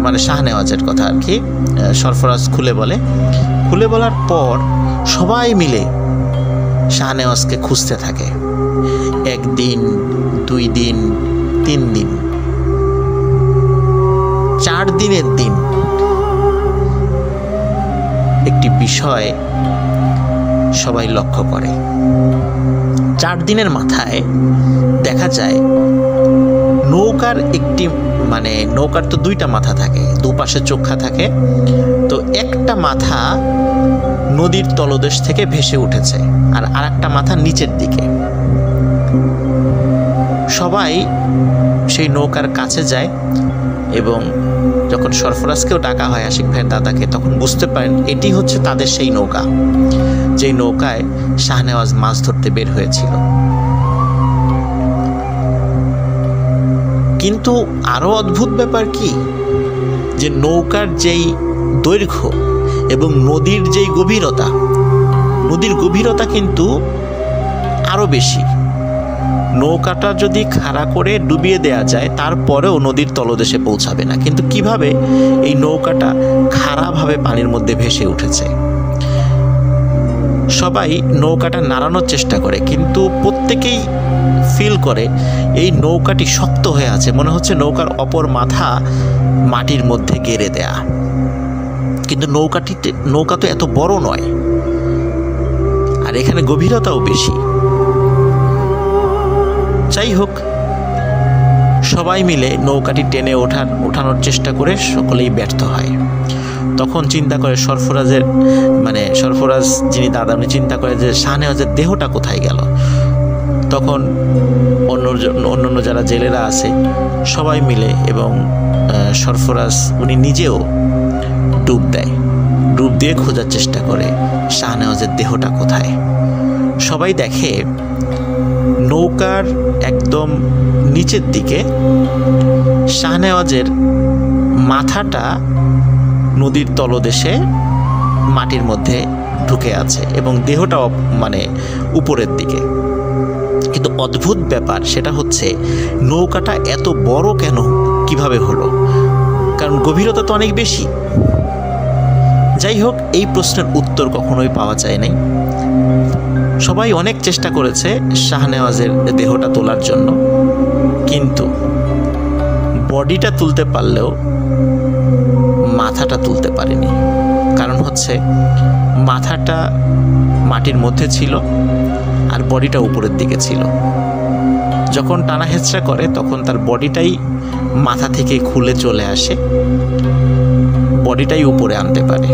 মানে শাহনেওয়াজের কথা আর কি, সরফরাজ খুলে বলার পর সবাই মিলে শাহনেওয়াজকে খুঁজতে থাকে। 1 দিন, 2 দিন, 3 দিন, 4 দিনের দিন একটি বিষয় সবাই লক্ষ্য করে। 4 দিনের মাথায় দেখা যায় নৌকার নৌকার তো 2টা মাথা থাকে, দুপাশে চোখা থাকে, তো একটা মাথা নদীর তলদেশ থেকে ভেসে উঠেছে আর আরেকটা মাথা নিচের দিকে। সবাই সেই নৌকার কাছে যায় এবং যখন সরফরাজকেও ডাকা হয়, আশিক ভাইয়ের দাদাকে, তখন বুঝতে পারেন এটি হচ্ছে তাদের সেই নৌকা, যেই নৌকায় শাহনেওয়াজ মাছ ধরতে বের হয়েছিল। কিন্তু আরো অদ্ভুত ব্যাপার কি, যে নৌকার যেই দৈর্ঘ্য এবং নদীর যেই গভীরতা, নদীর গভীরতা কিন্তু আরো বেশি। নৌকাটা যদি খাড়া করে ডুবিয়ে দেয়া যায়, তারপরেও নদীর তলদেশে পৌঁছাবে না। কিন্তু কিভাবে এই নৌকাটা খাড়াভাবে পানির মধ্যে ভেসে উঠেছে। সবাই নৌকাটা নাড়ানোর চেষ্টা করে, কিন্তু প্রত্যেকেই ফিল করে এই নৌকাটি শক্ত হয়ে আছে, মনে হচ্ছে নৌকার অপর মাথা মাটির মধ্যে গেড়ে দেয়া। কিন্তু নৌকা তো এত বড় নয়, আর এখানে গভীরতাও বেশি। যাই হোক, সবাই মিলে নৌকাটি টেনে ওঠানোর চেষ্টা করে সকলেই ব্যর্থ হয়। তখন চিন্তা করে সরফরাজ যিনি দাদা, উনি চিন্তা করে যে শাহনেওয়াজের দেহটা কোথায় গেল। তখন অন্য যারা জেলেরা আছে সবাই মিলে এবং সরফরাজ উনি নিজেও ডুব দিয়ে খোঁজার চেষ্টা করে শাহনেওয়াজের দেহটা কোথায়। সবাই দেখে নৌকার একদম নিচের দিকে শাহনেওয়াজের মাথাটা নদীর তলদেশে মাটির মধ্যে ঢুকে আছে এবং দেহটাও উপরের দিকে। কিন্তু অদ্ভুত ব্যাপার সেটা হচ্ছে নৌকাটা এত বড় কেন, কিভাবে হলো? কারণ গভীরতা তো অনেক বেশি। যাই হোক, এই প্রশ্নের উত্তর কখনোই পাওয়া যায় নাই। সবাই অনেক চেষ্টা করেছে শাহনেওয়াজের দেহটা তোলার জন্য, কিন্তু বডিটা তুলতে পারলেও মাথাটা তুলতে পারেনি। কারণ হচ্ছে মাথাটা মাটির মধ্যে ছিল আর বডিটা উপরের দিকে ছিল। যখন টানা হেঁচড়া করে তখন তার বডিটাই মাথা থেকে খুলে চলে আসে বডিটাই উপরে আনতে পারে,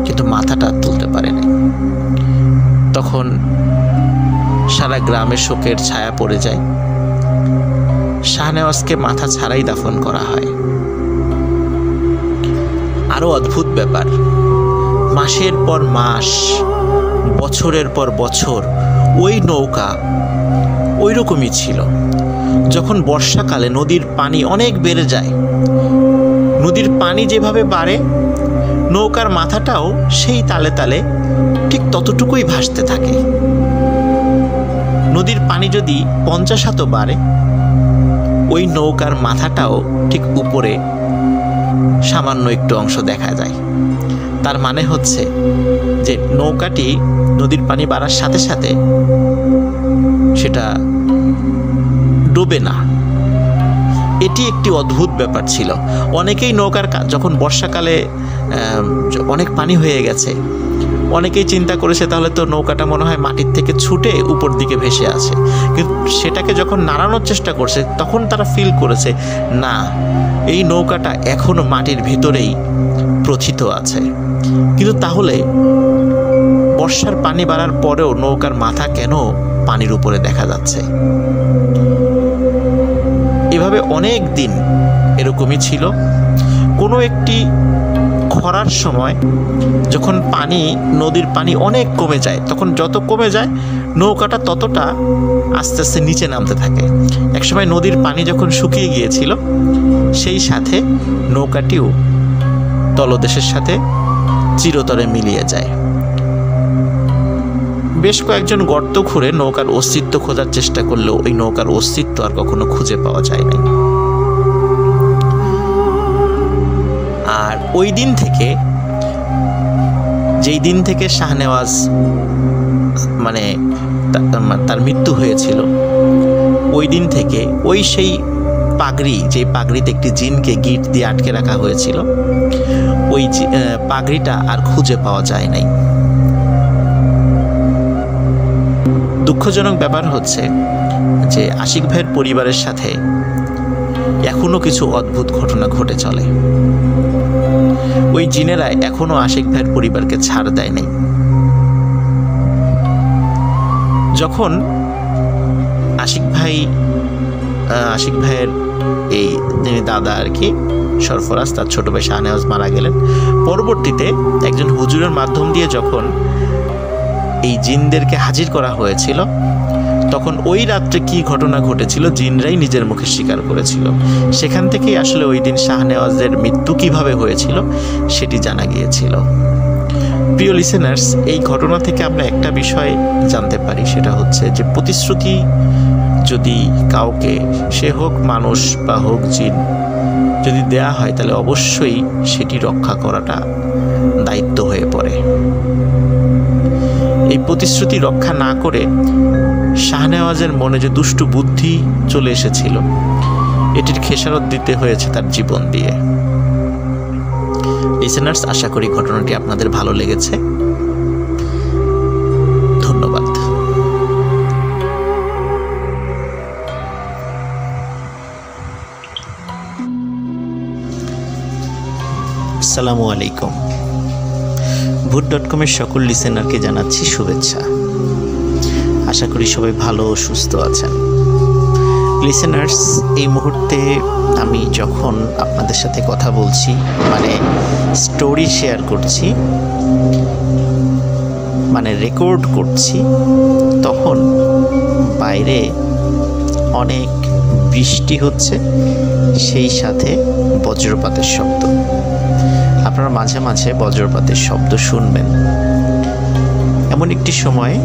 কিন্তু মাথাটা তুলতে পারে না। তখন সারা গ্রামে শোকের ছায়া পড়ে যায়। শাহনেওয়াজকে মাথা ছাড়াই দাফন করা হয়। আরো অদ্ভুত ব্যাপার, মাসের পর মাস, বছরের পর বছর ওই নৌকা ওই রকমই ছিল। যখন বর্ষাকালে নদীর পানি অনেক বেড়ে যায়, নদীর পানি যেভাবে বাড়ে, নৌকার মাথাটাও সেই তালে তালে ঠিক ততটুকুই ভাসতে থাকে। নদীর পানি যদি 50 হাতও বাড়ে, ওই নৌকার মাথাটাও ঠিক উপরে সামান্য একটু অংশ দেখা যায়। তার মানে হচ্ছে যে নৌকাটি নদীর পানি বাড়ার সাথে সাথে সেটা ডুবে না। এটি একটি অদ্ভুত ব্যাপার ছিল। অনেকেই নৌকার যখন বর্ষাকালে অনেক পানি হয়ে গেছে, অনেকেই চিন্তা করেছে তাহলে তো নৌকাটা মনে হয় মাটির থেকে ছুটে উপর দিকে ভেসে আছে। কিন্তু সেটাকে যখন নাড়ানোর চেষ্টা করছে, তখন তারা ফিল করেছে না, এই নৌকাটা এখনো মাটির ভিতরেই প্রথিত আছে। কিন্তু তাহলে বর্ষার পানি বাড়ার পরেও নৌকার মাথা কেন পানির উপরে দেখা যাচ্ছে? এভাবে অনেক দিন এরকমই ছিল। কোনো একটি খরার সময় যখন নদীর পানি অনেক কমে যায়, তখন যত কমে যায় নৌকাটা ততটা আস্তে আস্তে নিচে নামতে থাকে। একসময় নদীর পানি যখন শুকিয়ে গিয়েছিল, সেই সাথে নৌকাটিও তলদেশের সাথে চিরতরে মিলিয়ে যায়। বেশ কয়েকজন গর্ত খুঁড়ে নৌকার অস্তিত্ব খোঁজার চেষ্টা করলেও ওই নৌকার অস্তিত্ব আর কখনো খুঁজে পাওয়া যায় নাই। আর ওই দিন থেকে, যেই দিন থেকে শাহনেওয়াজ তার মৃত্যু হয়েছিল, ওই দিন থেকে ওই সেই পাগড়ি, যে পাগড়িতে একটি জিনকে গিট দিয়ে আটকে রাখা হয়েছিল, ওই পাগড়িটা আর খুঁজে পাওয়া যায় নাই। দুঃখজনক ব্যাপার হচ্ছে যে আশিক ভাইয়ের পরিবারের সাথে এখনো কিছু অদ্ভুত ঘটনা ঘটে চলে। ওই জিনেরা এখনো আশিক ভাইয়ের পরিবারকে ছাড় দেয় নাই। যখন আশিক ভাইয়ের এই যিনি দাদা আর কি, সরফরাজ, তার ছোট ভাই শাহনেওয়াজ মারা গেলেন, পরবর্তীতে একজন হুজুরের মাধ্যম দিয়ে যখন এই জিনদেরকে হাজির করা হয়েছিল, তখন ওই রাত্রে কি ঘটনা ঘটেছিল জিনরাই নিজের মুখে স্বীকার করেছিল। সেখান থেকেই আসলে ওই দিন শাহনেওয়াজের মৃত্যু কিভাবে হয়েছিল সেটি জানা গিয়েছিল। প্রিয় লিসেনার্স, এই ঘটনা থেকে আমরা একটা বিষয় জানতে পারি, সেটা হচ্ছে যে প্রতিশ্রুতি যদি কাউকে, সে হোক মানুষ বা হোক জিন, যদি দেয়া হয় তাহলে অবশ্যই সেটি রক্ষা করাটা দায়িত্ব হয়ে পড়ে। এই প্রতিশ্রুতি রক্ষা না করে শাহনেওয়াজের মনে যে দুষ্টু বুদ্ধি চলে এসেছিল, এটির খেসারত দিতে হয়েছে তার জীবন দিয়ে। লিসেনার্স, আশা করি ঘটনাটি আপনাদের ভালো লেগেছে। ধন্যবাদ। আসসালামু আলাইকুম। ভূত.com-এর সকল লিসেনারকে জানাচ্ছি শুভেচ্ছা। আশা করি সবাই ভালো ও সুস্থ আছেন। লিসেনার্স, এই মুহূর্তে আমি যখন আপনাদের সাথে কথা বলছি, স্টোরি শেয়ার করছি, রেকর্ড করছি, তখন বাইরে অনেক বৃষ্টি হচ্ছে, সেই সাথে বজ্রপাতের শব্দ। আপনারা মাঝে মাঝে বজ্রপাতের শব্দ শুনবেন। এমন একটি সময়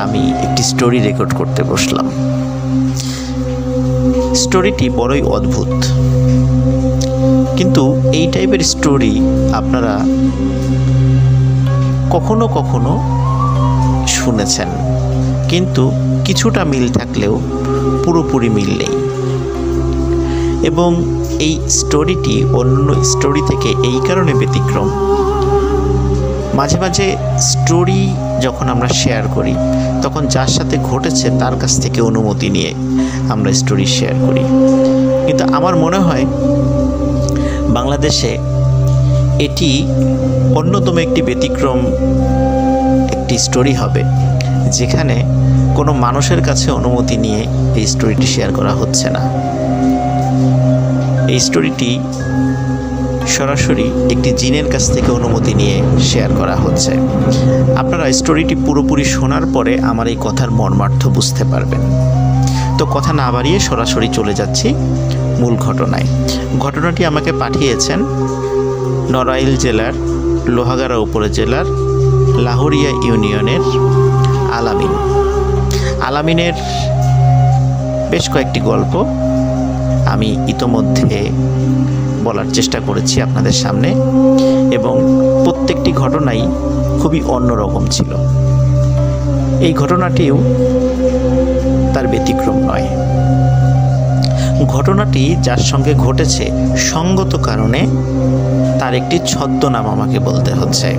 আমি একটি স্টোরি রেকর্ড করতে বসলাম। স্টোরিটি বড়ই অদ্ভুত, কিন্তু এই টাইপের স্টোরি আপনারা কখনো কখনো শুনেছেন, কিন্তু কিছুটা মিল থাকলেও পুরোপুরি মিল নেই। এবং এই স্টোরিটি অন্য স্টোরি থেকে এই কারণে ব্যতিক্রম, মাঝে মাঝে স্টোরি যখন আমরা শেয়ার করি, তখন যার সাথে ঘটেছে তার কাছ থেকে অনুমতি নিয়ে আমরা স্টোরি শেয়ার করি। কিন্তু আমার মনে হয় বাংলাদেশে এটি অন্যতম একটি ব্যতিক্রম একটি স্টোরি হবে, যেখানে কোনো মানুষের কাছে অনুমতি নিয়ে এই স্টোরিটি শেয়ার করা হচ্ছে না। এই স্টোরিটি সরাসরি একটি জিনের কাছ থেকে অনুমতি নিয়ে শেয়ার করা হচ্ছে। আপনারা স্টোরিটি পুরোপুরি শোনার পরে আমার এই কথার মর্মার্থ বুঝতে পারবেন। তো কথা না বাড়িয়ে সরাসরি চলে যাচ্ছি মূল ঘটনায়। ঘটনাটি আমাকে পাঠিয়েছেন নড়াইল জেলার লোহাগাড়া উপজেলার লাহোরিয়া ইউনিয়নের আলামিনের বেশ কয়েকটি গল্প আমি ইতোমধ্যে বলার চেষ্টা করেছি আপনাদের সামনে, এবং প্রত্যেকটি ঘটনাই খুবই অন্যরকম ছিল। এই ঘটনাটিও তার ব্যতিক্রম নয়। ঘটনাটি যার সঙ্গে ঘটেছে সঙ্গত কারণে তার একটি ছদ্মনাম আমাকে বলতে হচ্ছে,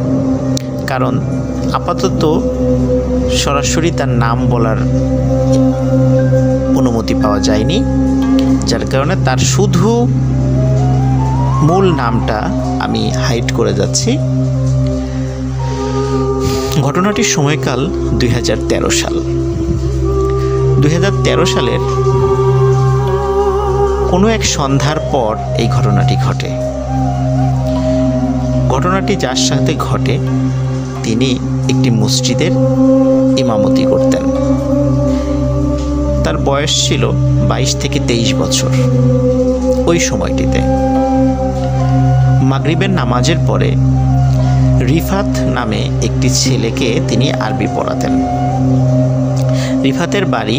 কারণ আপাতত সরাসরি তার নাম বলার অনুমতি পাওয়া যায়নি, যার কারণে তার শুধু মূল নামটা আমি হাইড করে যাচ্ছি। ঘটনাটির সময়কাল 2013 সাল। 2013 সালের কোনো এক সন্ধ্যার পর এই ঘটনাটি ঘটে। ঘটনাটি যার সাথে ঘটে তিনি একটি মসজিদের ইমামতি করতেন। তার বয়স ছিল 22 থেকে 23 বছর। ওই সময়টিতে মাগরিবের নামাজের পরে রিফাত নামে একটি ছেলেকে তিনি আরবি পড়াতেন। রিফাতের বাড়ি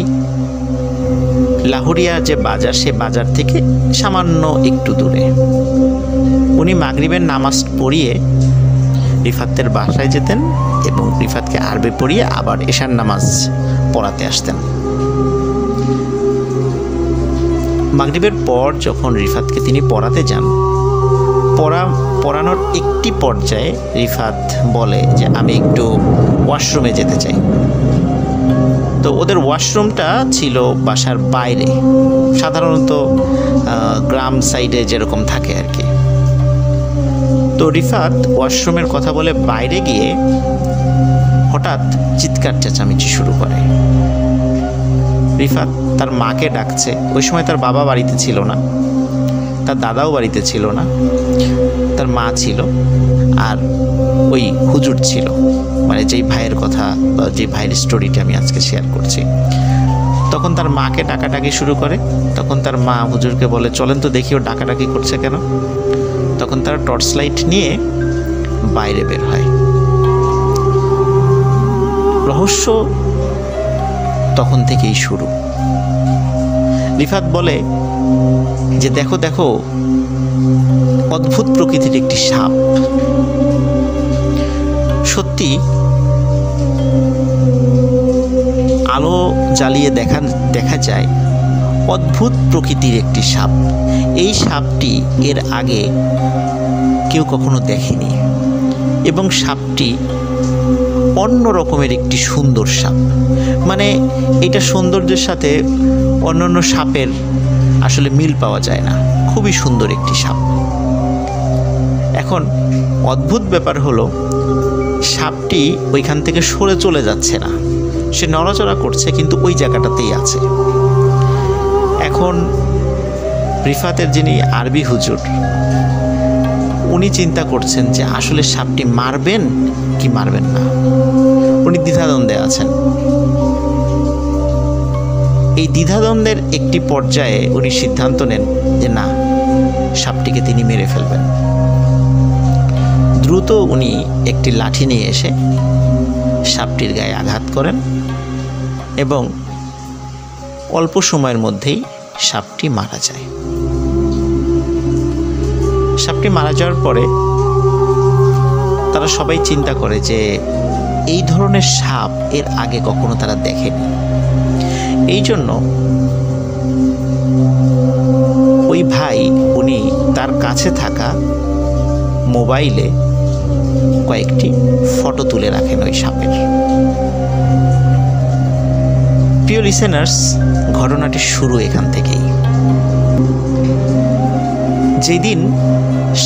লাহোরিয়া যে বাজার, সে বাজার থেকে সামান্য একটু দূরে। উনি মাগরিবের নামাজ পড়িয়ে রিফাতের বাসায় যেতেন এবং রিফাতকে আরবি পড়িয়ে আবার এশার নামাজ পড়াতে আসতেন। মাগরিবের পর যখন রিফাতকে তিনি পড়াতে যান, পড়ানোর একটি পর্যায়ে রিফাত বলে যে আমি একটু ওয়াশরুমে যেতে চাই। তো ওদের ওয়াশরুমটা ছিল বাসার বাইরে, সাধারণত গ্রাম সাইডে যেরকম থাকে আর কি। তো রিফাত ওয়াশরুমের কথা বলে বাইরে গিয়ে হঠাৎ চিৎকার চেঁচামেচি শুরু করে। রিফাত তার মাকে ডাকছে। ওই সময় তার বাবা বাড়িতে ছিল না, তার দাদাও বাড়িতে ছিল না, তার মা ছিল আর ওই হুজুর ছিল, মানে যেই ভাইয়ের কথা বা যে ভাইয়ের স্টোরিটা আমি আজকে শেয়ার করছি। তখন তার মাকে ডাকাডাকি শুরু করে। তখন তার মা হুজুরকে বলে, চলেন তো দেখি ও ডাকাডাকি করছে কেন। তখন তারা টর্চ লাইট নিয়ে বাইরে বের হয়। রহস্য তখন থেকেই শুরু। রিফাত বলে যে দেখো দেখো, অদ্ভুত প্রকৃতির একটি সাপ। সত্যি আলো জ্বালিয়ে দেখা যায় অদ্ভুত প্রকৃতির একটি সাপ। এই সাপটি এর আগে কেউ কখনো দেখেনি এবং সাপটি অন্য রকমের একটি সুন্দর সাপ। মানে এটা সৌন্দর্যের সাথে অন্যান্য সাপের আসলে মিল পাওয়া যায় না। খুবই সুন্দর একটি সাপ। এখন অদ্ভুত ব্যাপার হলো, সাপটি ওইখান থেকে সরে চলে যাচ্ছে না, সে নড়াচড়া করছে কিন্তু ওই জায়গাটাতেই আছে। এখন রিফাতের যিনি আরবি হুজুর, উনি চিন্তা করছেন যে আসলে সাপটি মারবেন কি মারবেন না। উনি দ্বিধাদ্বন্দ্বে আছেন। এই দ্বিধাদ্বন্দ্বের একটি পর্যায়ে উনি সিদ্ধান্ত নেন যে না, সাপটিকে তিনি মেরে ফেলবেন। দ্রুত উনি একটি লাঠি নিয়ে এসে সাপটির গায়ে আঘাত করেন এবং অল্প সময়ের মধ্যেই সাপটি মারা যায়। সাপটি মারা যাওয়ার পরে তারা সবাই চিন্তা করে যে এই ধরনের সাপ এর আগে কখনো তারা দেখেনি। এই জন্য ওই ভাই উনি তার কাছে থাকা মোবাইলে কয়েকটি ফটো তুলে রাখেন ওই সাপের। প্রিয় লিসেনার্স, ঘটনাটি শুরু এখান থেকেই। যেদিন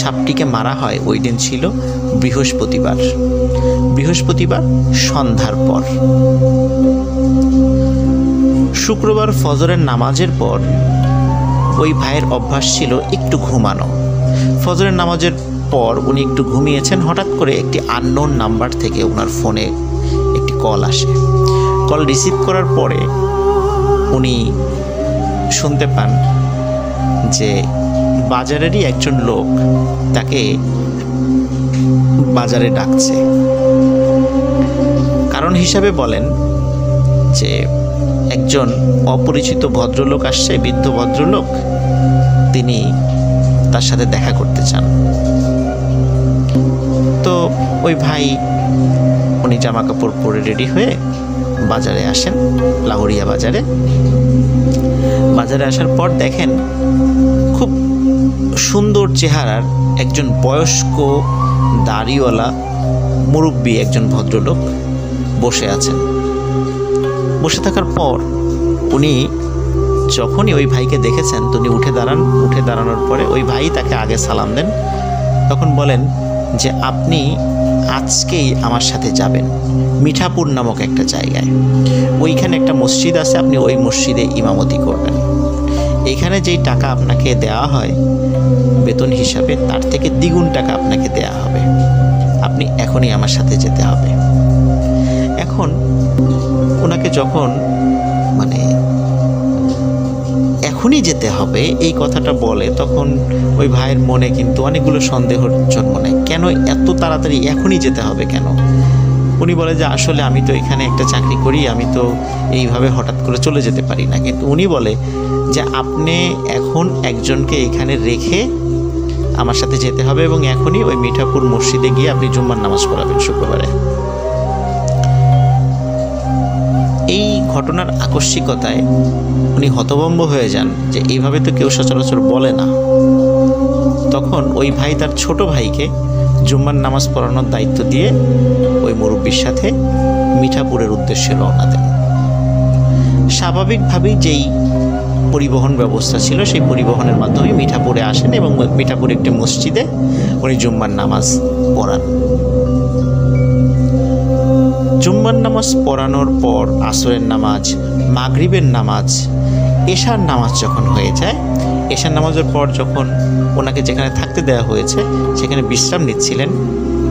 সাপটিকে মারা হয় ওই দিন ছিল বৃহস্পতিবার সন্ধ্যার পর। শুক্রবার ফজরের নামাজের পর ওই ভাইয়ের অভ্যাস ছিল একটু ঘুমানো। ফজরের নামাজের পর উনি একটু ঘুমিয়েছেন, হঠাৎ করে একটি আননোন নাম্বার থেকে ওনার ফোনে একটি কল আসে। কল রিসিভ করার পরে উনি শুনতে পান যে বাজারেরই একজন লোক তাকে বাজারে ডাকছে। কারণ হিসাবে বলেন যে একজন অপরিচিত ভদ্রলোক আসছে, বৃদ্ধ ভদ্রলোক, তিনি তার সাথে দেখা করতে চান। তো ওই ভাই উনি জামা কাপড় পরে রেডি হয়ে বাজারে আসেন, লাহোরিয়া বাজারে আসার পর দেখেন খুব সুন্দর চেহারার একজন বয়স্ক দাড়িওয়ালা মুরব্বী একজন ভদ্রলোক বসে আছেন। বসে থাকার পর উনি যখনই ওই ভাইকে দেখেছেন তিনি উঠে দাঁড়ানোর পরে ওই ভাই তাকে আগে সালাম দেন। তখন বলেন যে আপনি আজকেই আমার সাথে যাবেন মিঠাপুর নামক একটা জায়গায়, ওইখানে একটা মসজিদ আছে, আপনি ওই মসজিদে ইমামতি করবেন। এখানে যেই টাকা আপনাকে দেওয়া হয় বেতন হিসাবে তার থেকে দ্বিগুণ টাকা আপনাকে দেওয়া হবে, আপনি এখনই আমার সাথে যেতে হবে। এখন ওনাকে যখন এখনই যেতে হবে এই কথাটা বলে, তখন ওই ভাইয়ের মনে কিন্তু অনেকগুলো সন্দেহর জন্ম নেয়। কেন এত তাড়াতাড়ি এখনই যেতে হবে কেন? উনি বলে যে আসলে আমি তো এখানে একটা চাকরি করি, আমি তো এইভাবে হঠাৎ করে চলে যেতে পারি না। কিন্তু উনি বলে যে আপনি এখন একজনকে এখানে রেখে আমার সাথে যেতে হবে এবং এখনই ওই মিঠাপুর মসজিদে গিয়ে আপনি জুম্মার নামাজ পড়াবেন শুক্রবারে। এই ঘটনার আকস্মিকতায় উনি হতভম্ব হয়ে যান যে এইভাবে তো কেউ সচরাচর বলে না। তখন ওই ভাই তার ছোট ভাইকে জুম্মার নামাজ পড়ানোর দায়িত্ব দিয়ে ওই মুরব্বির সাথে মিঠাপুরের উদ্দেশ্যে রওনা দেন। স্বাভাবিকভাবেই যেই পরিবহন ব্যবস্থা ছিল সেই পরিবহনের মাধ্যমে মিঠাপুরে আসেন এবং মিঠাপুরে একটি মসজিদে উনি জুম্মার নামাজ পড়ান। জুম্মার নামাজ পড়ানোর পর আসরের নামাজ, মাগরিবের নামাজ, এশার নামাজ যখন হয়ে যায়, এশার নামাজের পর যখন ওনাকে যেখানে থাকতে দেওয়া হয়েছে সেখানে বিশ্রাম নিচ্ছিলেন,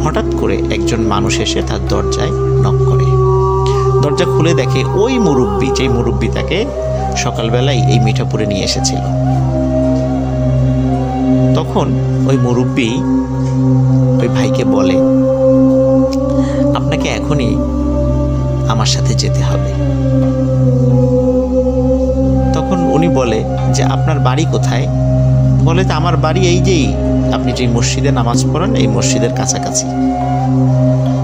হঠাৎ করে একজন মানুষ এসে তার দরজায় নক করে। দরজা খুলে দেখে ওই মুরব্বী, যেই মুরব্বী তাকে সকালবেলায় এই মিঠাপুরে নিয়ে এসেছিল। তখন ওই মুরব্বী ওই ভাইকে বলে আপনাকে এখনই আমার সাথে যেতে হবে। তখন উনি বলে যে আপনার বাড়ি কোথায়? বলে যে আমার বাড়ি এই যেই আপনি যে মসজিদে নামাজ পড়েন এই মসজিদের কাছাকাছি।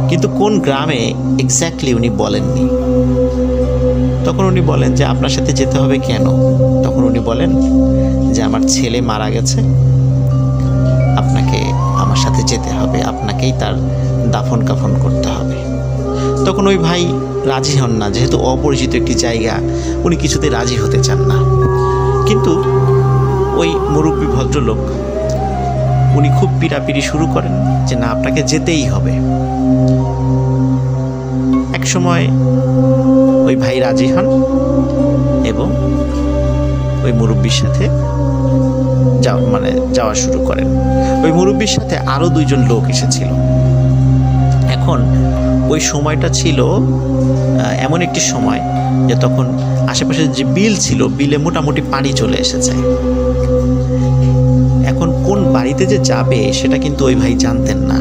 কিন্তু কোন গ্রামে এক্স্যাক্টলি উনি বলেননি। তখন উনি বলেন যে আপনার সাথে যেতে হবে কেন? তখন উনি বলেন যে আমার ছেলে মারা গেছে, আপনাকে আমার সাথে যেতে হবে, আপনাকেই তার দাফন কাফন করতে হবে। তখন ওই ভাই রাজি হন না, যেহেতু অপরিচিত একটি জায়গা উনি কিছুতে রাজি হতে চান না। কিন্তু ওই মুরব্বী ভদ্রলোক উনি খুব পিড়াপিড়ি শুরু করেন যে না, আপনাকে যেতেই হবে। এক সময় ওই ভাই রাজি হন এবং ওই মুরব্বীর সাথে যাওয়া শুরু করেন। ওই মুরব্বীর সাথে আরও দুইজন লোক এসেছিল। এখন ওই সময়টা ছিল এমন একটি সময় যে তখন আশেপাশে যে বিল ছিল, বিলে মোটামুটি পানি চলে এসেছে। এখন কোন বাড়িতে যে যাবে সেটা কিন্তু ওই ভাই জানতেন না।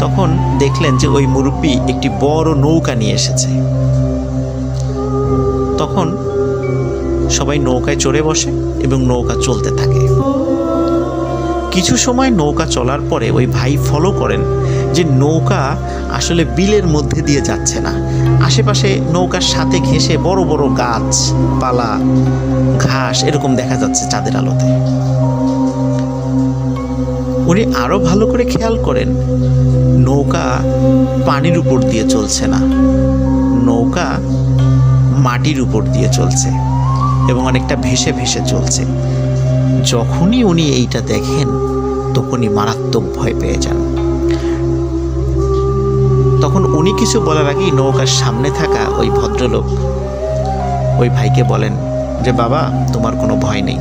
তখন দেখলেন যে ওই মুরব্বী একটি বড় নৌকা নিয়ে এসেছে। তখন সবাই নৌকায় চড়ে বসে এবং নৌকা চলতে থাকে। কিছু সময় নৌকা চলার পরে ওই ভাই ফলো করেন যে নৌকা আসলে বিলের মধ্যে দিয়ে যাচ্ছে না, আশেপাশে নৌকার সাথে ঘেঁষে বড় বড় গাছ পালা, ঘাস এরকম দেখা যাচ্ছে চাঁদের আলোতে। উনি আরো ভালো করে খেয়াল করেন নৌকা পানির উপর দিয়ে চলছে না, নৌকা মাটির উপর দিয়ে চলছে এবং অনেকটা ভেসে ভেসে চলছে। যখনই উনি এইটা দেখেন তখনই মারাত্মক ভয় পেয়ে যান। তখন উনি কিছু বলার আগেই নৌকার সামনে থাকা ওই ভদ্রলোক ওই ভাইকে বলেন যে বাবা, তোমার কোনো ভয় নেই,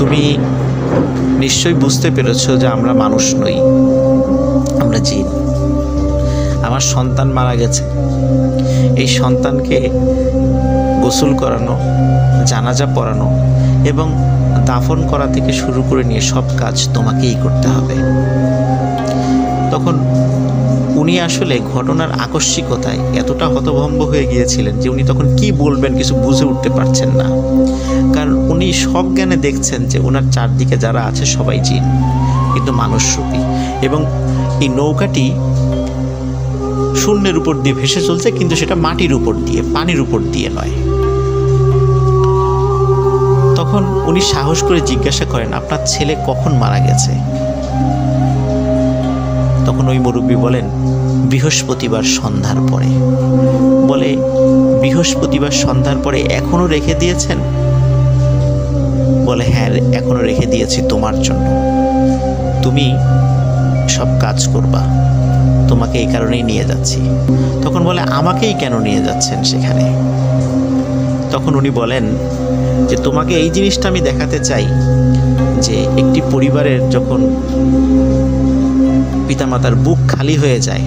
তুমি নিশ্চয়ই বুঝতে পেরেছ যে আমরা মানুষ নই, আমরা জিন। আমার সন্তান মারা গেছে, এই সন্তানকে গোসল করানো, জানাজা পড়ানো এবং দাফন করা থেকে শুরু করে নিয়ে সব কাজ তোমাকেই করতে হবে। তখন উনি আসলে ঘটনার আকস্মিকতায় এতটা হতভম্ব হয়ে গিয়েছিলেন যে উনি তখন কি বলবেন কিছু বুঝে উঠতে পারছেন না, কারণ উনি সজ্ঞানে দেখছেন যে ওনার চারদিকে যারা আছে সবাই জিন, কিন্তু মানুষরূপী, এবং এই নৌকাটি শূন্যের উপর দিয়ে ভেসে চলছে, কিন্তু সেটা মাটির উপর দিয়ে, পানির উপর দিয়ে নয়। তখন উনি সাহস করে জিজ্ঞাসা করেন, আপনার ছেলে কখন মারা গেছে? তখন ওই মুরব্বী বলেন, বৃহস্পতিবার সন্ধ্যার পরে। বলে, বৃহস্পতিবার সন্ধ্যার পরে এখনো রেখে দিয়েছেন? বলে, হ্যাঁ, এখনো রেখে দিয়েছি তোমার জন্য, তুমি সব কাজ করবা, তোমাকে এই কারণেই নিয়ে যাচ্ছি। তখন বলে, আমাকেই কেন নিয়ে যাচ্ছেন সেখানে? তখন উনি বলেন যে তোমাকে এই জিনিসটা আমি দেখাতে চাই যে একটি পরিবারের যখন পিতামাতার বুক খালি হয়ে যায়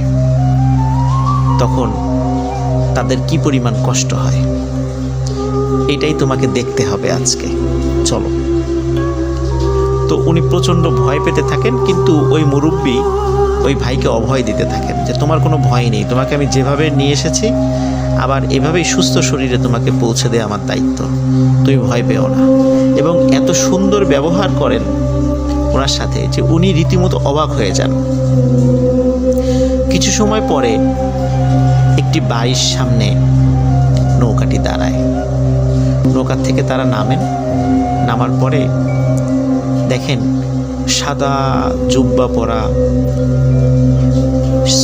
তখন তাদের কি পরিমাণ কষ্ট হয়, এটাই তোমাকে দেখতে হবে আজকে, চলো। তো উনি প্রচণ্ড ভয় পেতে থাকেন, কিন্তু ওই মুরব্বী ওই ভাইকে অভয় দিতে থাকেন যে তোমার কোনো ভয় নেই, তোমাকে আমি যেভাবে নিয়ে এসেছি আবার এভাবেই সুস্থ শরীরে তোমাকে পৌঁছে দেয় আমার দায়িত্ব, তুমি ভয় পেও না। এবং এত সুন্দর ব্যবহার করেন ওনার সাথে যে উনি রীতিমতো অবাক হয়ে যান। কিছু সময় পরে একটি বাড়ির সামনে নৌকাটি দাঁড়ায়। নৌকার থেকে তারা নামেন, নামার পরে দেখেন সাদা জুব্বা পরা,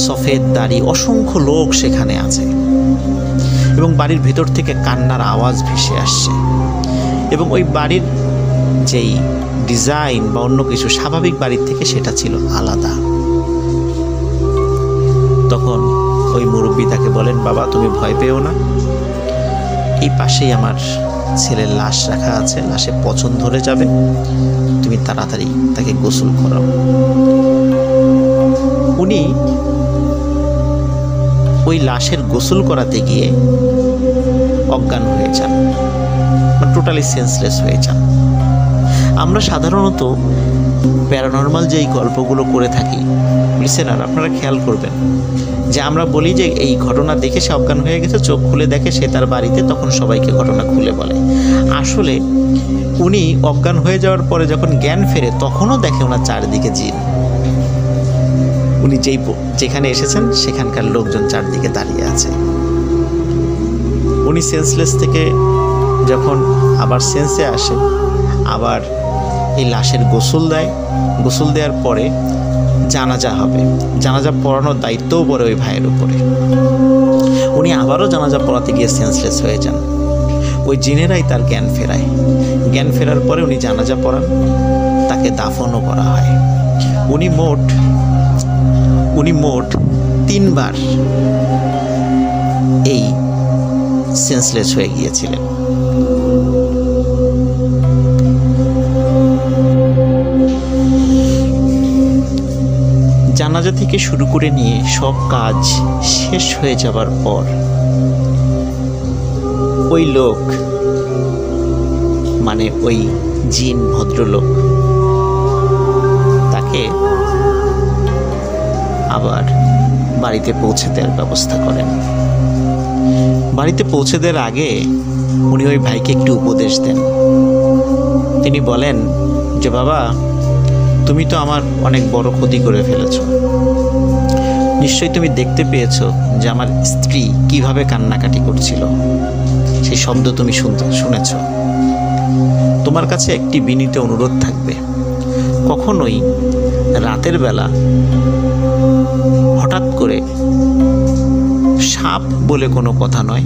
সফেদ দাড়ি অসংখ্য লোক সেখানে আছে, এবং বাড়ির ভেতর থেকে কান্নার আওয়াজ ভেসে আসছে। এবং ওই বাড়ির যেই ডিজাইন বা অন্য কিছু স্বাভাবিক বাড়ির থেকে সেটা ছিল আলাদা। তখন ওই মুরব্বী তাকে বলেন, বাবা তুমি ভয় পেও না, এই পাশেই আমার ছেলের লাশ রাখা আছে, লাশে পচন ধরে যাবে, তুমি তাড়াতাড়ি তাকে গোসল করাও। উনি ওই লাশের গোসল করাতে গিয়ে অজ্ঞান হয়ে যান, টোটালি সেন্সলেস হয়ে যান। আমরা সাধারণত প্যারানর্মাল যেই গল্পগুলো করে থাকি লিসেনার, আপনারা খেয়াল করবেন যে আমরা বলি যে এই ঘটনা দেখে সে অজ্ঞান হয়ে গেছে, চোখ খুলে দেখে সে তার বাড়িতে, তখন সবাইকে ঘটনা খুলে বলে। আসলে উনি অজ্ঞান হয়ে যাওয়ার পরে যখন জ্ঞান ফেরে তখনও দেখে ওনার চারিদিকে জিন। উনি যেখানে এসেছেন সেখানকার লোকজন চারদিকে দাঁড়িয়ে আছে। উনি সেন্সলেস থেকে যখন আবার সেন্সে আসে, আবার এই লাশের গোসল দেয়, গোসল দেওয়ার পরে জানাজা হবে, জানাজা পড়ানোর দায়িত্বও পড়ে ওই ভাইয়ের উপরে। উনি আবারও জানাজা পড়াতে গিয়ে সেন্সলেস হয়ে যান, ওই জিনেরাই তার জ্ঞান ফেরায়। জ্ঞান ফেরার পরে উনি জানাজা পড়ান, তাকে দাফনও করা হয়। উনি মোট 3 বার এই সেন্সলেস হয়ে গিয়েছিলেন। জানাজা থেকে শুরু করে নিয়ে সব কাজ শেষ হয়ে যাবার পর ওই লোক, মানে ওই জিন ভদ্রলোক, তাকে আবার বাড়িতে পৌঁছে দেওয়ার ব্যবস্থা করেন। বাড়িতে পৌঁছে দেওয়ার আগে উনি ওই ভাইকে একটু উপদেশ দেন। তিনি বলেন যে বাবা, তুমি তো আমার অনেক বড় ক্ষতি করে ফেলেছ, নিশ্চয়ই তুমি দেখতে পেয়েছো যে আমার স্ত্রী কিভাবে কান্নাকাটি করছিল, সেই শব্দ তুমি শুনেছ। তোমার কাছে একটি বিনীত অনুরোধ থাকবে, কখনোই রাতের বেলা হঠাৎ করে সাপ বলে কোনো কথা নয়,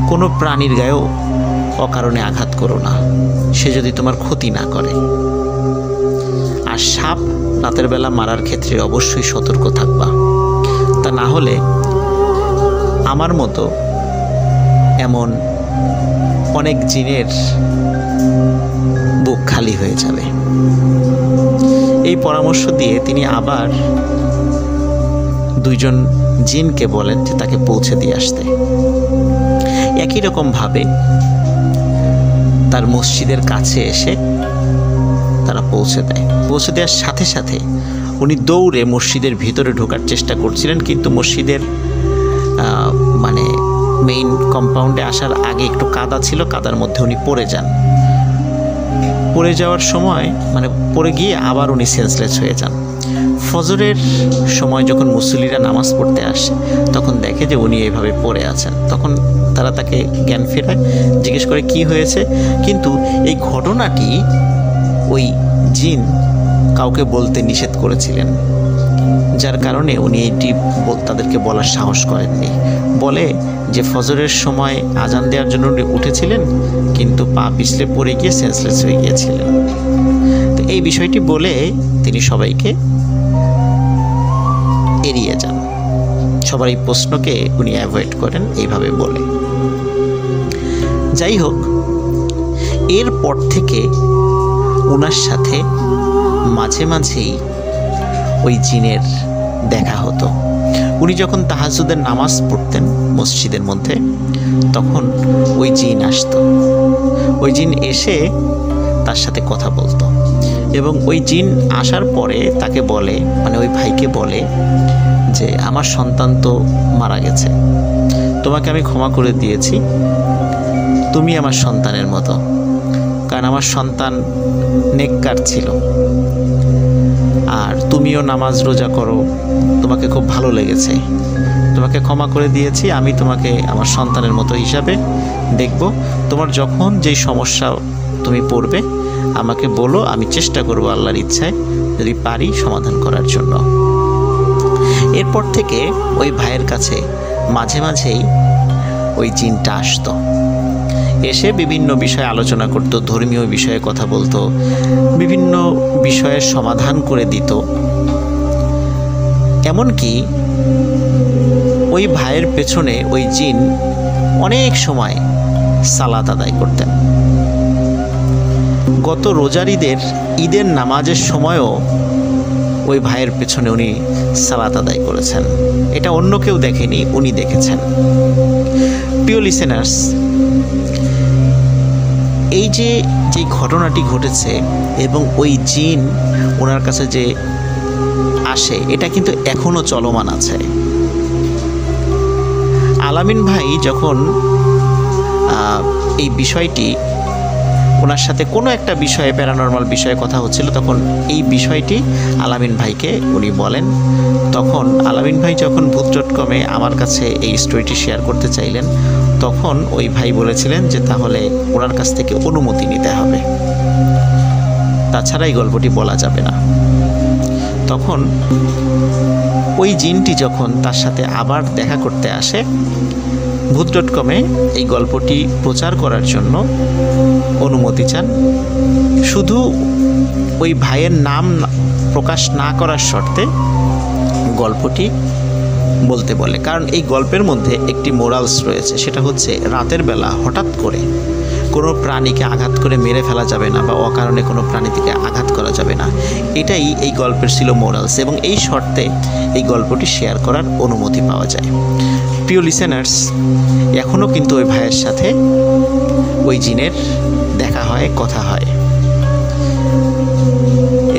কোনো প্রাণীর গায়েও অকারণে আঘাত করো না, সে যদি তোমার ক্ষতি না করে। আর সাপ রাতের বেলা মারার ক্ষেত্রে অবশ্যই সতর্ক থাকবা, তা না হলে আমার মতো এমন অনেক জিনের বুক খালি হয়ে যাবে। এই পরামর্শ দিয়ে তিনি আবার দুইজন জিনকে বলেন যে তাকে পৌঁছে দিয়ে আসতে। একই রকমভাবে তার মসজিদের কাছে এসে তারা পৌঁছে দেয়। পৌঁছে দেওয়ার সাথে সাথে উনি দৌড়ে মসজিদের ভিতরে ঢোকার চেষ্টা করছিলেন, কিন্তু মসজিদের মানে মেইন কম্পাউন্ডে আসার আগে একটু কাদা ছিল, কাদার মধ্যে উনি পড়ে যান। পড়ে যাওয়ার সময় মানে পড়ে গিয়ে আবার উনি সেন্সলেস হয়ে যান। ফজরের সময় যখন মুসল্লিরা নামাজ পড়তে আসে তখন দেখে যে উনি এইভাবে পড়ে আছেন। তখন তারা তাকে জ্ঞান ফেরায়, জিজ্ঞেস করে কি হয়েছে, কিন্তু এই ঘটনাটি ওই জিন কাউকে বলতে নিষেধ করেছিলেন, যার কারণে উনি এটি তাদেরকে বলার সাহস করেননি। বলে যে ফজরের সময় আজান দেওয়ার জন্য উনি উঠেছিলেন, কিন্তু পা পিছলে পড়ে গিয়ে সেন্সলেস হয়ে গিয়েছিলেন। তো এই বিষয়টি বলে তিনি সবাইকে এড়িয়ে যান, সবার এই প্রশ্নকে উনি অ্যাভয়েড করেন এইভাবে বলে। যাই হোক, এরপর থেকে ওনার সাথে মাঝে মাঝেই ওই জিনের দেখা হতো। উনি যখন তাহাজ্জুদের নামাজ পড়তেন মসজিদের মধ্যে, তখন ওই জিন আসতো। ওই জিন এসে তার সাথে কথা বলতো, এবং ওই জিন আসার পরে তাকে বলে, মানে ওই ভাইকে বলে যে আমার সন্তান তো মারা গেছে, তোমাকে আমি ক্ষমা করে দিয়েছি, তুমি আমার সন্তানের মতো, কারণ আমার সন্তান নেককার ছিল, আর তুমিও নামাজ রোজা করো, তোমাকে খুব ভালো লেগেছে, তোমাকে ক্ষমা করে দিয়েছি, আমি তোমাকে আমার সন্তানের মতো হিসাবে দেখব। তোমার যখন যেই সমস্যা তুমি পড়বে আমাকে বলো, আমি চেষ্টা করব আল্লাহর ইচ্ছায় যদি পারি সমাধান করার জন্য। এরপর থেকে ওই ভাইয়ের কাছে মাঝে মাঝেই ওই জিনটা আসতো, এসে বিভিন্ন বিষয়ে আলোচনা করত, ধর্মীয় বিষয়ে কথা বলতো, বিভিন্ন বিষয়ের সমাধান করে দিত। এমনকি ওই ভাইয়ের পেছনে ওই জিন অনেক সময় সালাত আদায় করতেন। গত রোজার ঈদের নামাজের সময়ও ওই ভাইয়ের পেছনে উনি সালাত আদায় করেছেন। এটা অন্য কেউ দেখেনি, উনি দেখেছেন। প্রিয় লিসেনার্স, এই যে ঘটনাটি ঘটেছে এবং ওই জিন ওনার কাছে যে আসে, এটা কিন্তু এখনও চলমান আছে। আলামিন ভাই যখন এই বিষয়টি ওনার সাথে কোনো একটা বিষয়ে, প্যারানর্মাল বিষয়ে কথা হচ্ছিল, তখন এই বিষয়টি আলামিন ভাইকে উনি বলেন। তখন আলামিন ভাই যখন ভূত.কমে আমার কাছে এই স্টোরিটি শেয়ার করতে চাইলেন, তখন ওই ভাই বলেছিলেন যে তাহলে ওনার কাছ থেকে অনুমতি নিতে হবে, তাছাড়া এই গল্পটি বলা যাবে না। তখন ওই জিনটি যখন তার সাথে আবার দেখা করতে আসে, ভূত.কমে এই গল্পটি প্রচার করার জন্য অনুমতি চান, শুধু ওই ভাইয়ের নাম প্রকাশ না করার শর্তে গল্পটি বলতে বলে। কারণ এই গল্পের মধ্যে একটি মোরালস রয়েছে, সেটা হচ্ছে রাতের বেলা হঠাৎ করে কোনো প্রাণীকে আঘাত করে মেরে ফেলা যাবে না, বা অকারণে কোনো প্রাণীকে আঘাত করা যাবে না। এটাই এই গল্পের ছিল মোরালস, এবং এই শর্তে এই গল্পটি শেয়ার করার অনুমতি পাওয়া যায়। প্রিয় লিসেনার্স, এখনও কিন্তু ওই ভাইয়ের সাথে ওই জিনের দেখা হয়, কথা হয়,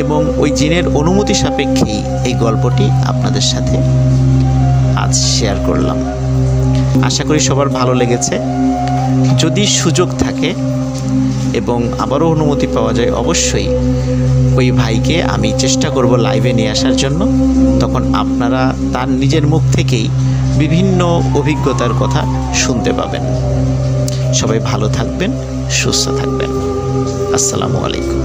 এবং ওই জিনের অনুমতি সাপেক্ষেই এই গল্পটি আপনাদের সাথে আজ শেয়ার করলাম। আশা করি সবার ভালো লেগেছে। যদি সুযোগ থাকে এবং আবারও অনুমতি পাওয়া যায়, অবশ্যই ওই ভাইকে আমি চেষ্টা করব লাইভে নিয়ে আসার জন্য। তখন আপনারা তার নিজের মুখ থেকেই বিভিন্ন অভিজ্ঞতার কথা শুনতে পাবেন। সবাই ভালো থাকবেন, সুস্থ থাকবেন। আসসালামু আলাইকুম।